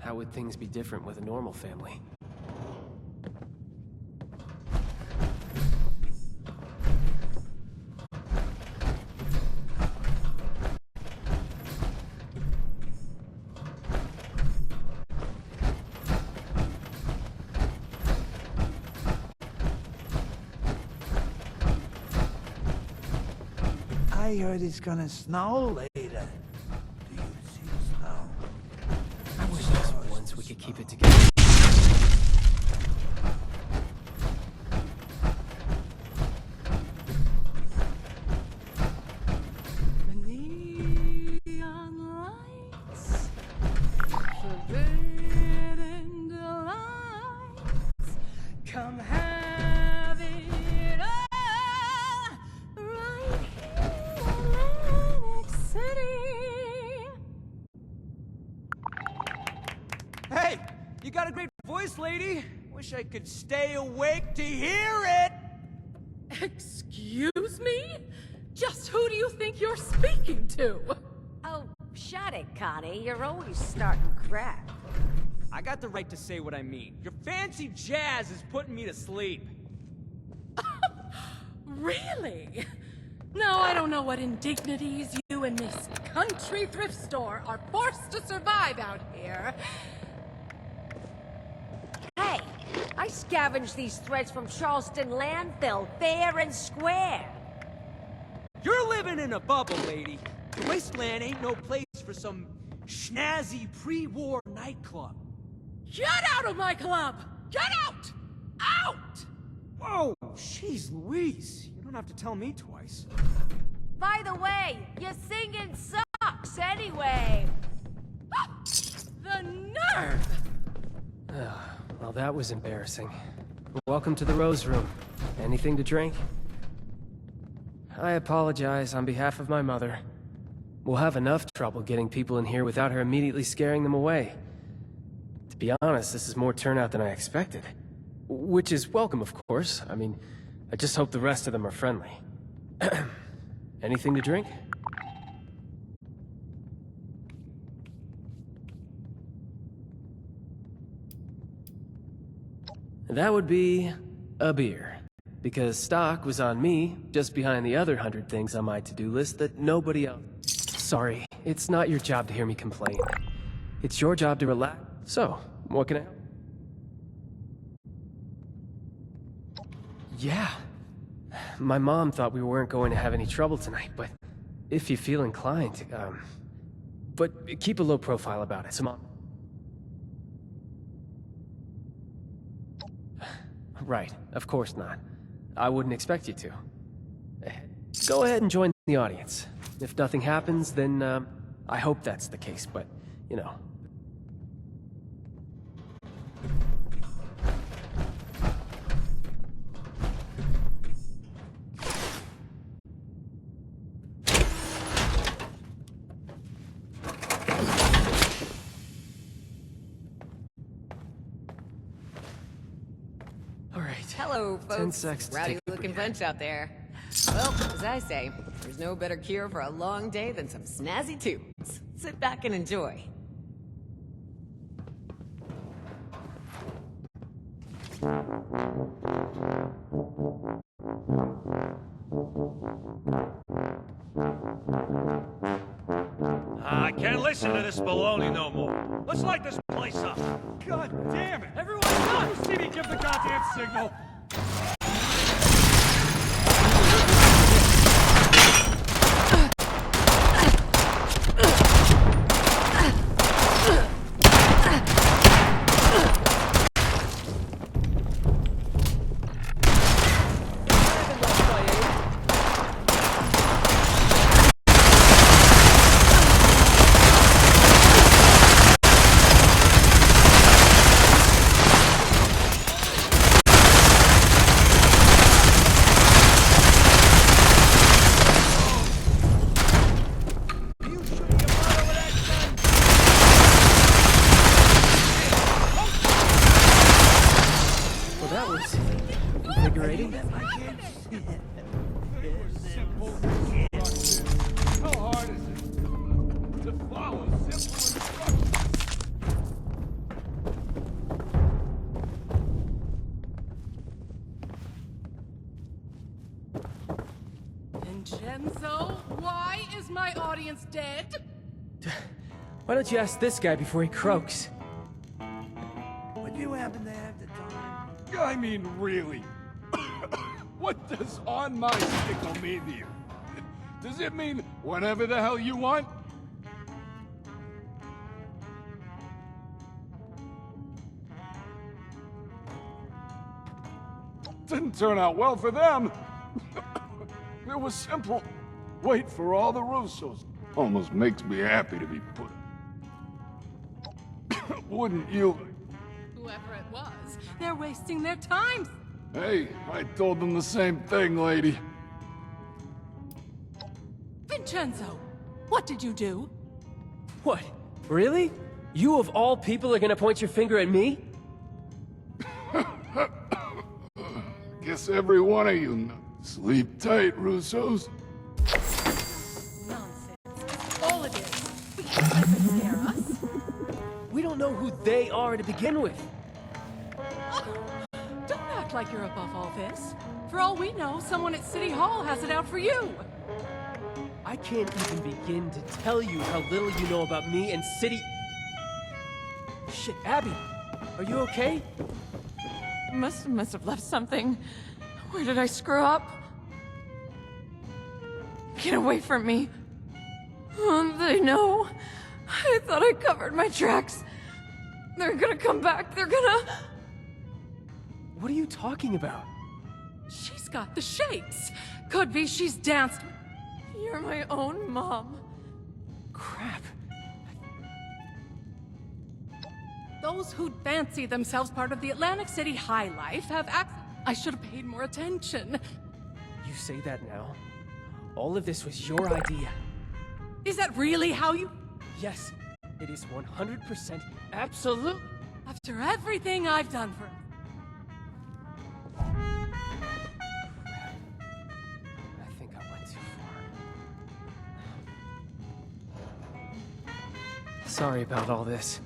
how would things be different with a normal family? I heard it's gonna snow later. Do you see the snow? I wish just once we could keep it together. The neon lights, forbidden delights, come have it all right here in Atlantic City. Hey, you got a great voice, lady. Wish I could stay awake to hear it. Excuse me? Just who do you think you're speaking to? Oh, shut it, Connie. You're always starting crap. I got the right to say what I mean. Your fancy jazz is putting me to sleep. Really? Now I don't know what indignities you and this country thrift store are forced to survive out here. Hey, I scavenged these threads from Charleston landfill, fair and square. You're living in a bubble, lady. The wasteland ain't no place for some snazzy pre-war nightclub. Get out of my club! Get out! Out! Whoa, jeez Louise. You don't have to tell me twice. By the way, your singing sucks anyway. The nerve! Well, that was embarrassing. Welcome to the Rose Room. Anything to drink? I apologize on behalf of my mother. We'll have enough trouble getting people in here without her immediately scaring them away. To be honest, this is more turnout than I expected. Which is welcome, of course. I mean, I just hope the rest of them are friendly. Anything to drink? That would be a beer. Because stock was on me, just behind the other 100 things on my to-do list that nobody else... Sorry, it's not your job to hear me complain. It's your job to relax. So, what can I... Yeah. My mom thought we weren't going to have any trouble tonight, but if you feel inclined, but keep a low profile about it, so Mom... Right, of course not. I wouldn't expect you to. Go ahead and join the audience. If nothing happens, then, I hope that's the case, but, you know. Hello, 10 folks. seconds to Rowdy take a looking breather. bunch out there. Well, as I say, there's no better cure for a long day than some snazzy tunes. Sit back and enjoy. I can't listen to this baloney no more. Let's light this place up. God damn it! Everyone, stop! CD, give the goddamn signal. invigorating. How hard is it to follow simple instructions? my audience dead? Why don't you ask this guy before he croaks? Would you happen to have the time? I mean, really? What does on my stickle mean to you? Does it mean whatever the hell you want? Didn't turn out well for them. It was simple. Wait for all the Russos. Almost makes me happy to be put. Wouldn't you? Whoever it was, they're wasting their time. Hey, I told them the same thing, lady. Vincenzo, what did you do? What? Really? You of all people are gonna point your finger at me? Guess every one of you know. Sleep tight, Russos. Nonsense. All it is. We can't let them scare us. We don't know who they are to begin with. Don't act like you're above all this. For all we know, someone at City Hall has it out for you. I can't even begin to tell you how little you know about me and City... Shit, Abby, are you okay? Must have left something. Where did I screw up? Get away from me. They know. I thought I covered my tracks. They're gonna come back. They're gonna... What are you talking about? She's got the shakes. Could be she's danced. You're my own mom. Crap. Those who fancy themselves part of the Atlantic City high life have I should have paid more attention. You say that now? All of this was your idea. Is that really how you... Yes, it is 100% absolute. After everything I've done for... I think I went too far. Sorry about all this.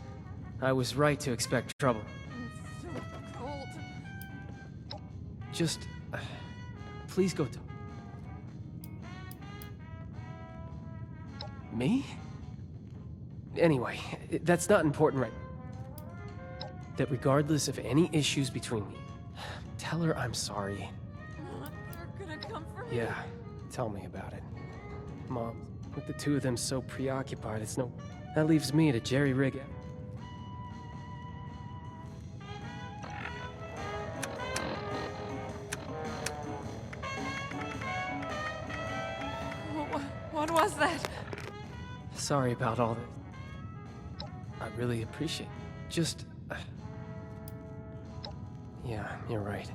I was right to expect trouble. It's so cold. Just... please go to... Me? Anyway, that's not important right now. That regardless of any issues between me, tell her I'm sorry. They're gonna come for me. Yeah, tell me about it. Mom, with the two of them so preoccupied, it's no... That leaves me to jerry-rig it. What was that? Sorry about all this. I really appreciate it. Just... yeah, you're right.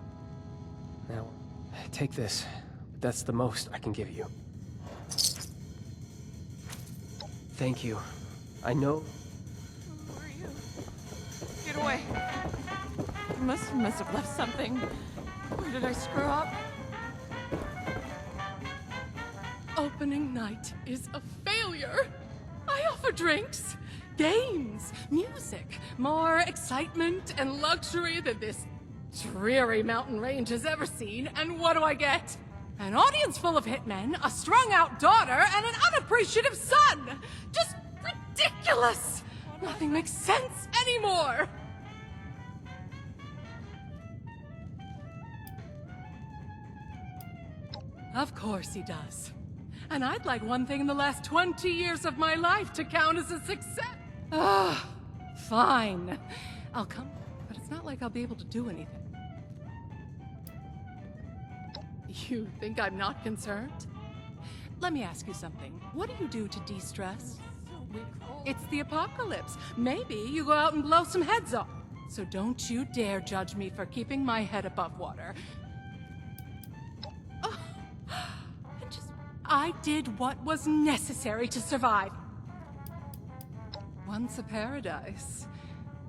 Now, take this. That's the most I can give you. Thank you. I know... Who are you? Get away. Must have left something. Where did I screw up? Opening night is a failure. I offer drinks, games, music, more excitement and luxury than this dreary mountain range has ever seen, and what do I get? An audience full of hitmen, a strung-out daughter, and an unappreciative son! Just ridiculous! Nothing makes sense anymore! Of course he does. And I'd like one thing in the last 20 years of my life to count as a success. Ah, fine. I'll come, but it's not like I'll be able to do anything. You think I'm not concerned? Let me ask you something. What do you do to de-stress? It's the apocalypse. Maybe you go out and blow some heads off. So don't you dare judge me for keeping my head above water. Oh, I did what was necessary to survive. Once a paradise,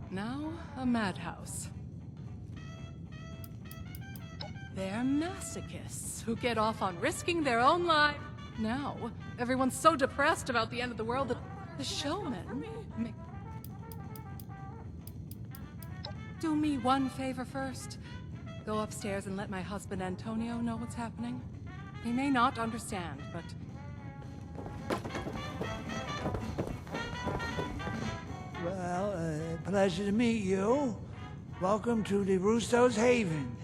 now a madhouse. They're masochists who get off on risking their own lives. Now, everyone's so depressed about the end of the world that the showmen make... Do me one favor first. Go upstairs and let my husband Antonio know what's happening. He may not understand, but Pleasure to meet you. Welcome to the Russo's Haven.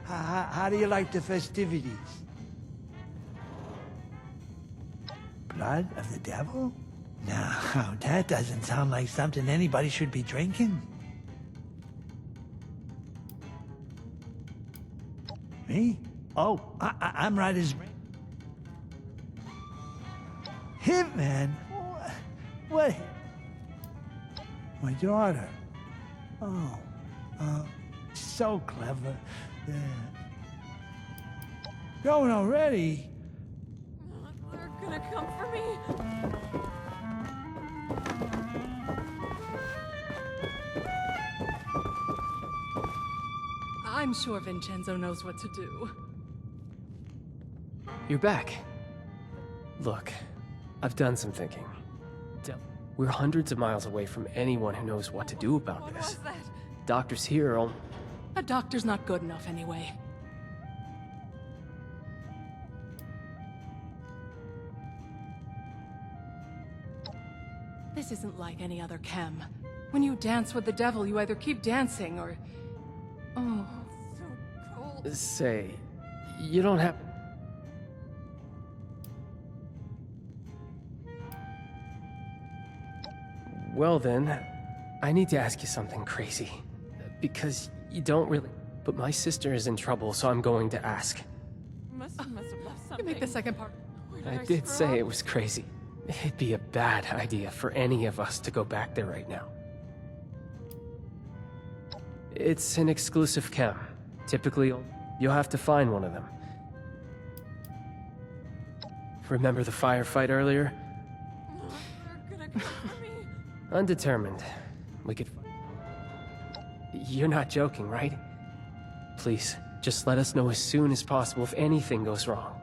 How do you like the festivities? Blood of the devil? No, that doesn't sound like something anybody should be drinking. Me? Oh, I'm right as... Hitman? What? My daughter. Oh, so clever. Yeah. Going already? They're gonna come for me. I'm sure Vincenzo knows what to do. You're back. Look, I've done some thinking. We're hundreds of miles away from anyone who knows what to do about this. Doctors here are... A doctor's not good enough anyway. This isn't like any other chem. When you dance with the devil, you either keep dancing or... Oh, so cold. Say, you don't have... Well then, I need to ask you something crazy. Because you don't really... But my sister is in trouble, so I'm going to ask. Must have left something. You make the second part. I did say it was crazy. It'd be a bad idea for any of us to go back there right now. It's an exclusive chem. Typically, you'll have to find one of them. Remember the firefight earlier? They're gonna come for me. Undetermined. We could... You're not joking, right? Please, just let us know as soon as possible if anything goes wrong.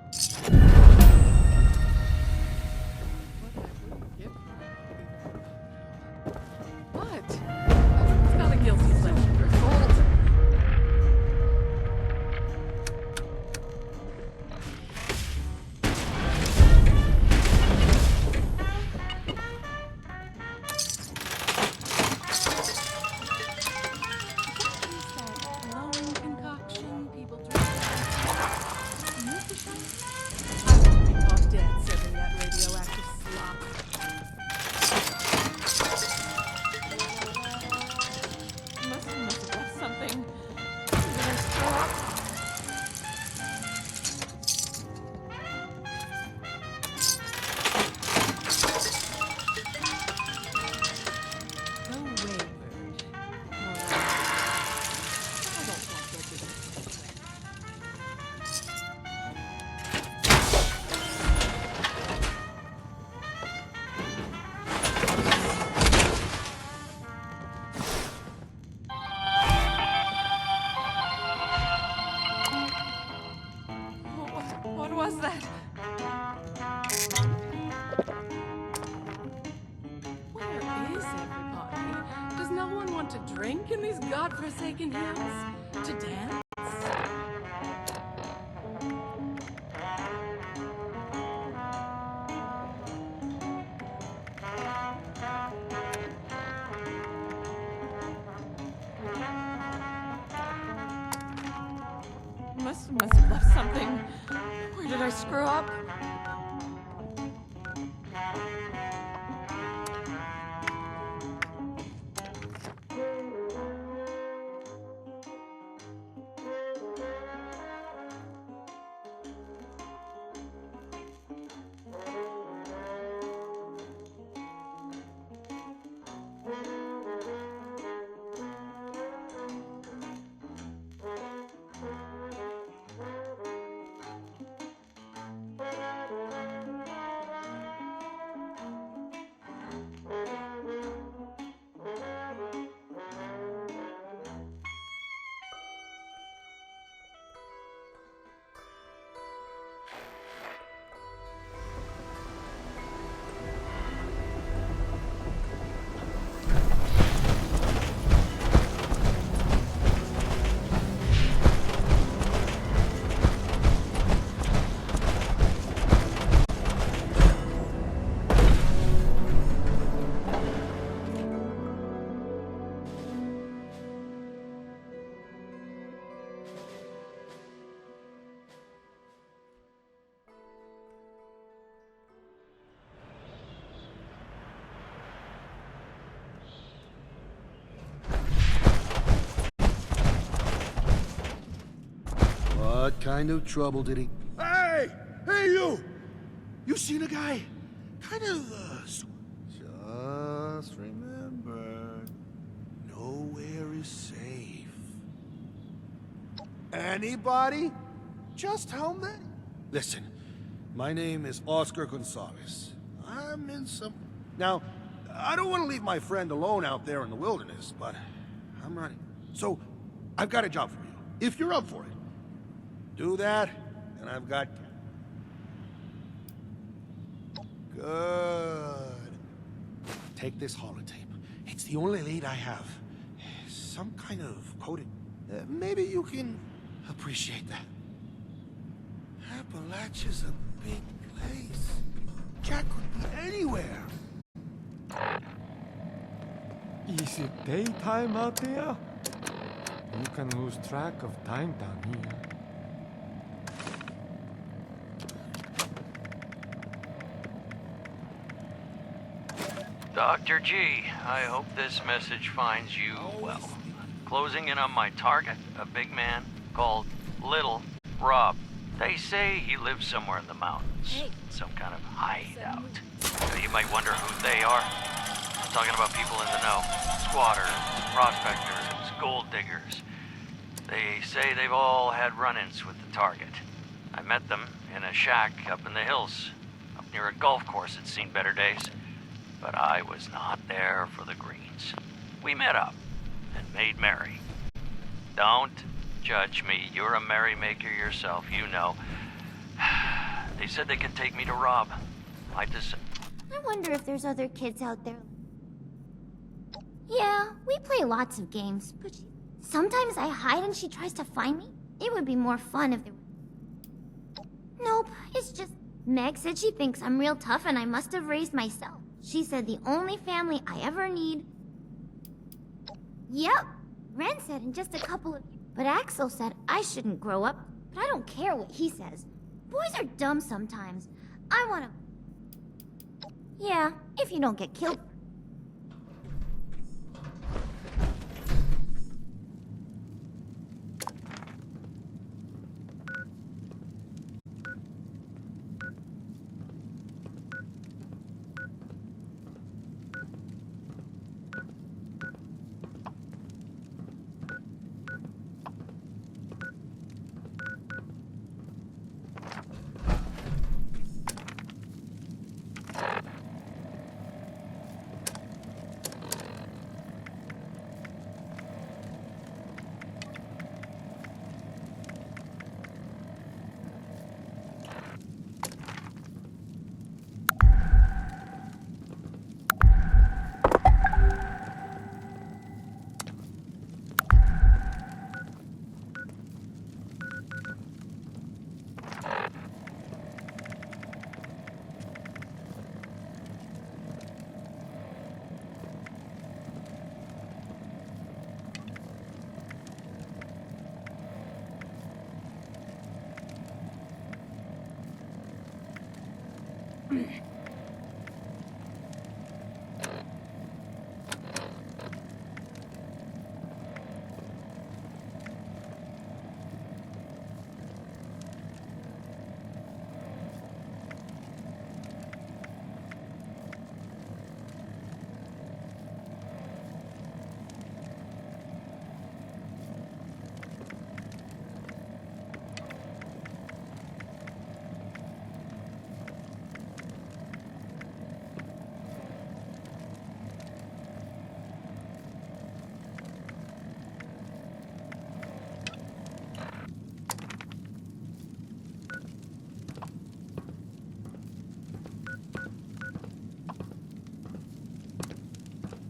What? It's not a guilty pleasure. Glowing concoction, people drink. I won't be caught dead serving that radioactive slop. Must have left something. Did I screw up? Go wayward. I don't want their business. What was that? Where is everybody? Does no one want to drink in these godforsaken hills? To dance? Must have left something. Where did I screw up? What kind of trouble did he... Hey! Hey, you! You seen a guy? Kind of, Just remember, nowhere is safe. Anybody? Just how many? listen. My name is Oscar Gonzalez. I'm in some... Now, I don't want to leave my friend alone out there in the wilderness, but I'm running. So, I've got a job for you, if you're up for it. Do that, and I've got... Good. Take this holotape. It's the only lead I have. Some kind of coding. Maybe you can appreciate that. Appalachia's a big place. Jack could be anywhere. Is it daytime out there? You can lose track of time down here. Dr. G, I hope this message finds you well. Closing in on my target, a big man called Little Rob. They say he lives somewhere in the mountains. Some kind of hideout. You might wonder who they are. I'm talking about people in the know. Squatters, prospectors, gold diggers. They say they've all had run-ins with the target. I met them in a shack up in the hills, up near a golf course that's seen better days. But I was not there for the greens. We met up and made merry. Don't judge me. You're a merrymaker yourself, you know. They said they could take me to Rob. I wonder if there's other kids out there. Yeah, we play lots of games, but sometimes I hide and she tries to find me. It would be more fun if there were... Nope, it's just... Meg said she thinks I'm real tough and I must have raised myself. She said the only family I ever need... Yep, Ren said in just a couple of years. But Axel said I shouldn't grow up, but I don't care what he says. Boys are dumb sometimes. I wanna... Yeah, if you don't get killed.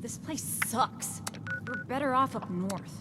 This place sucks. We're better off up north.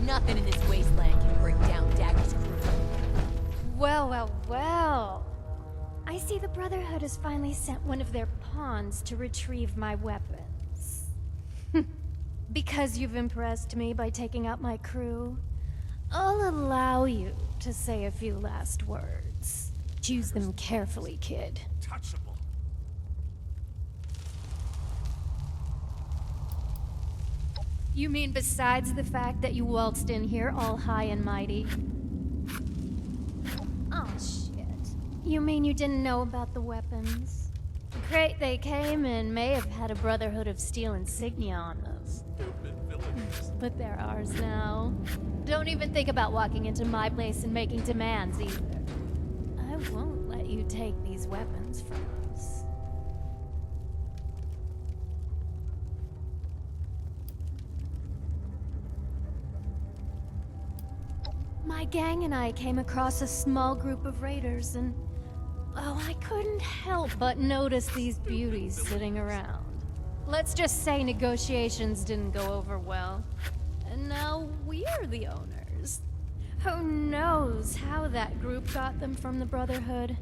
Nothing in this wasteland can bring down Dagger's crew. Well, well, well. I see the Brotherhood has finally sent one of their pawns to retrieve my weapons. Because you've impressed me by taking out my crew, I'll allow you to say a few last words. Choose them carefully, kid. Touchable. You mean besides the fact that you waltzed in here all high and mighty? Oh, shit. You mean you didn't know about the weapons? The crate they came in may have had a Brotherhood of Steel insignia on them. But they're ours now. Don't even think about walking into my place and making demands either. I won't let you take these weapons from us. My gang and I came across a small group of raiders and... oh, I couldn't help but notice these beauties sitting around. Let's just say negotiations didn't go over well. And now we're the owners. Who knows how that group got them from the Brotherhood?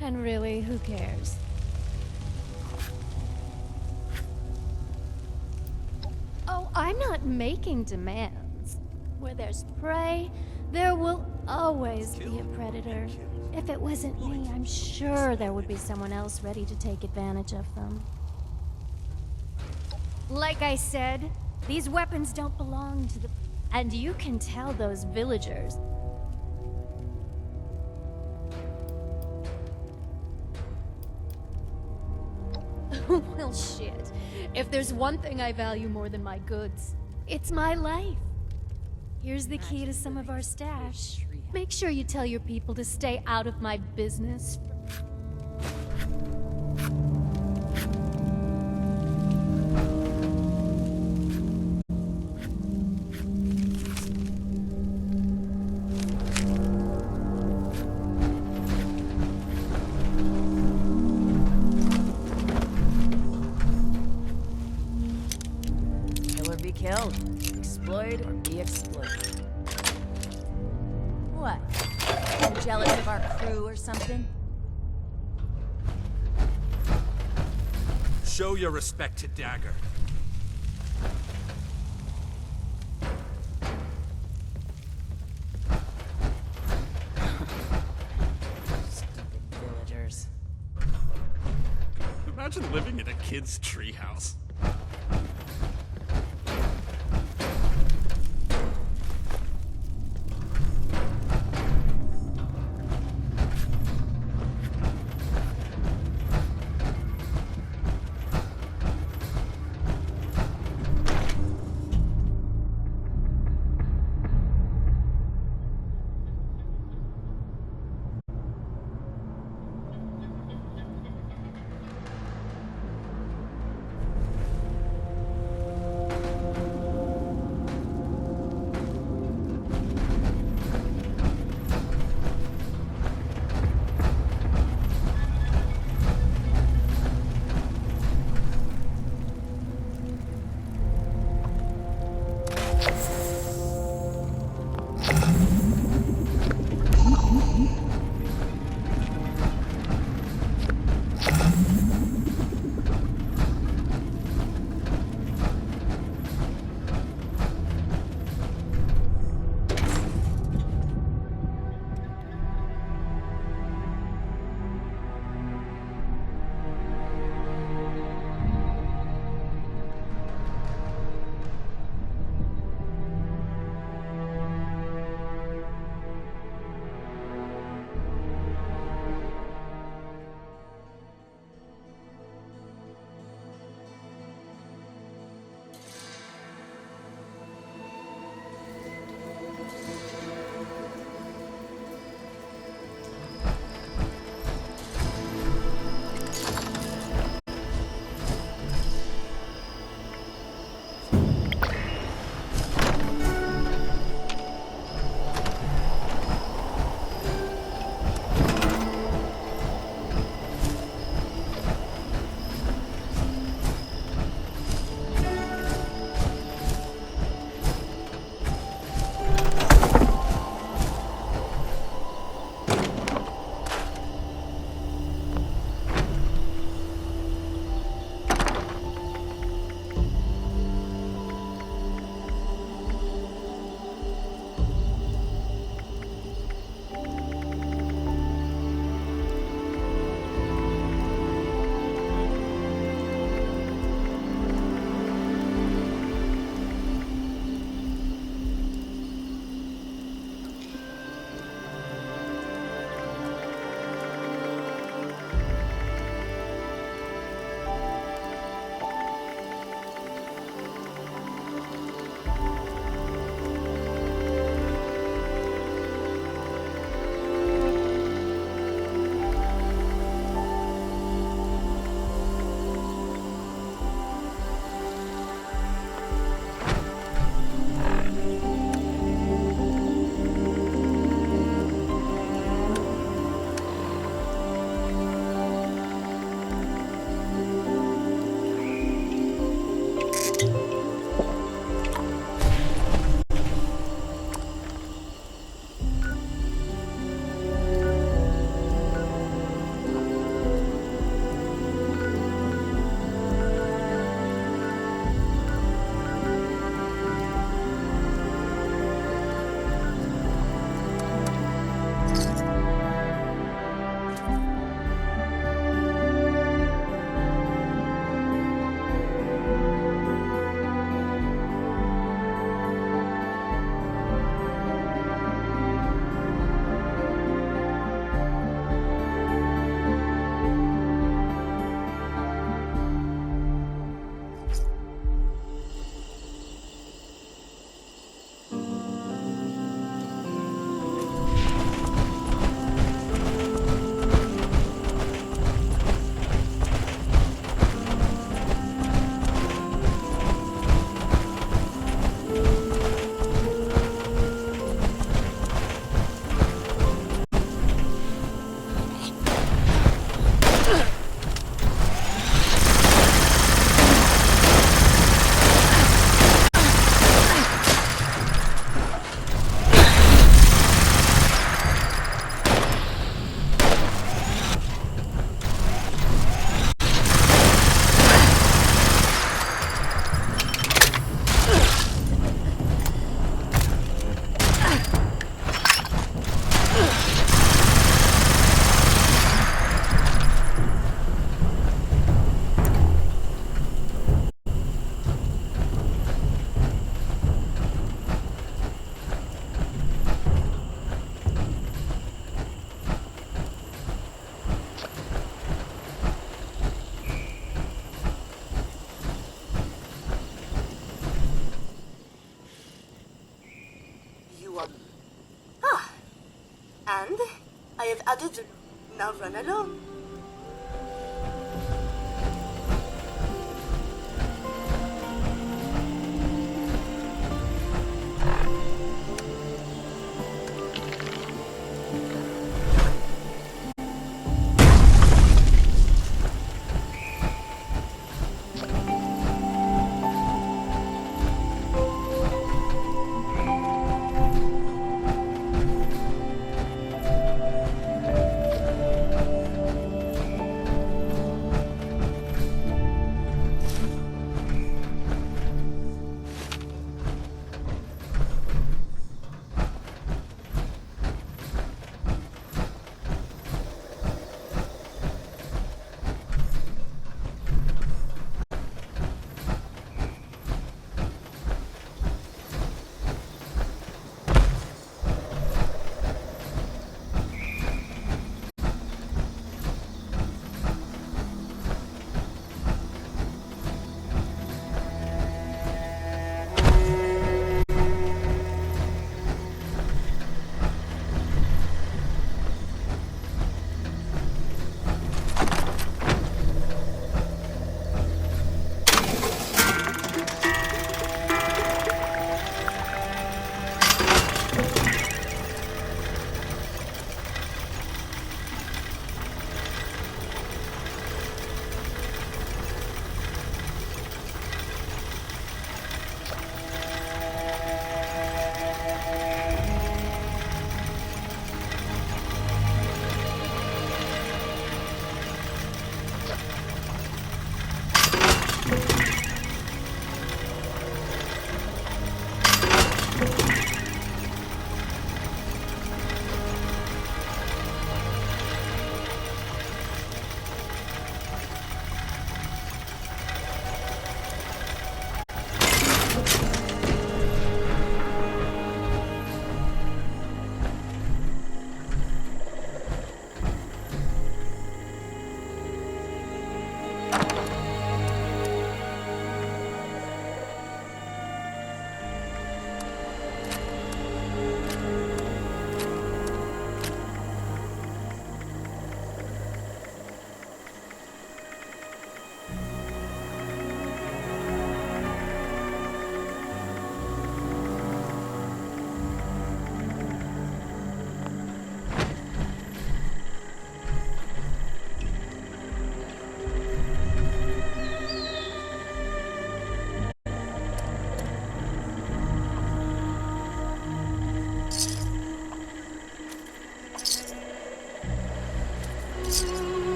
And really, who cares? Oh, I'm not making demands. Where there's prey, there will always be a predator. If it wasn't me, I'm sure there would be someone else ready to take advantage of them. Like I said, these weapons don't belong to the... and you can tell those villagers. Well, shit. If there's one thing I value more than my goods, it's my life. Here's the key to some of our stash. Make sure you tell your people to stay out of my business. Kill or be killed. Exploit or be exploited. What? You jealous of our crew or something? Show your respect to Dagger. Stupid villagers. Imagine living in a kid's treehouse. And I have added the now run alone.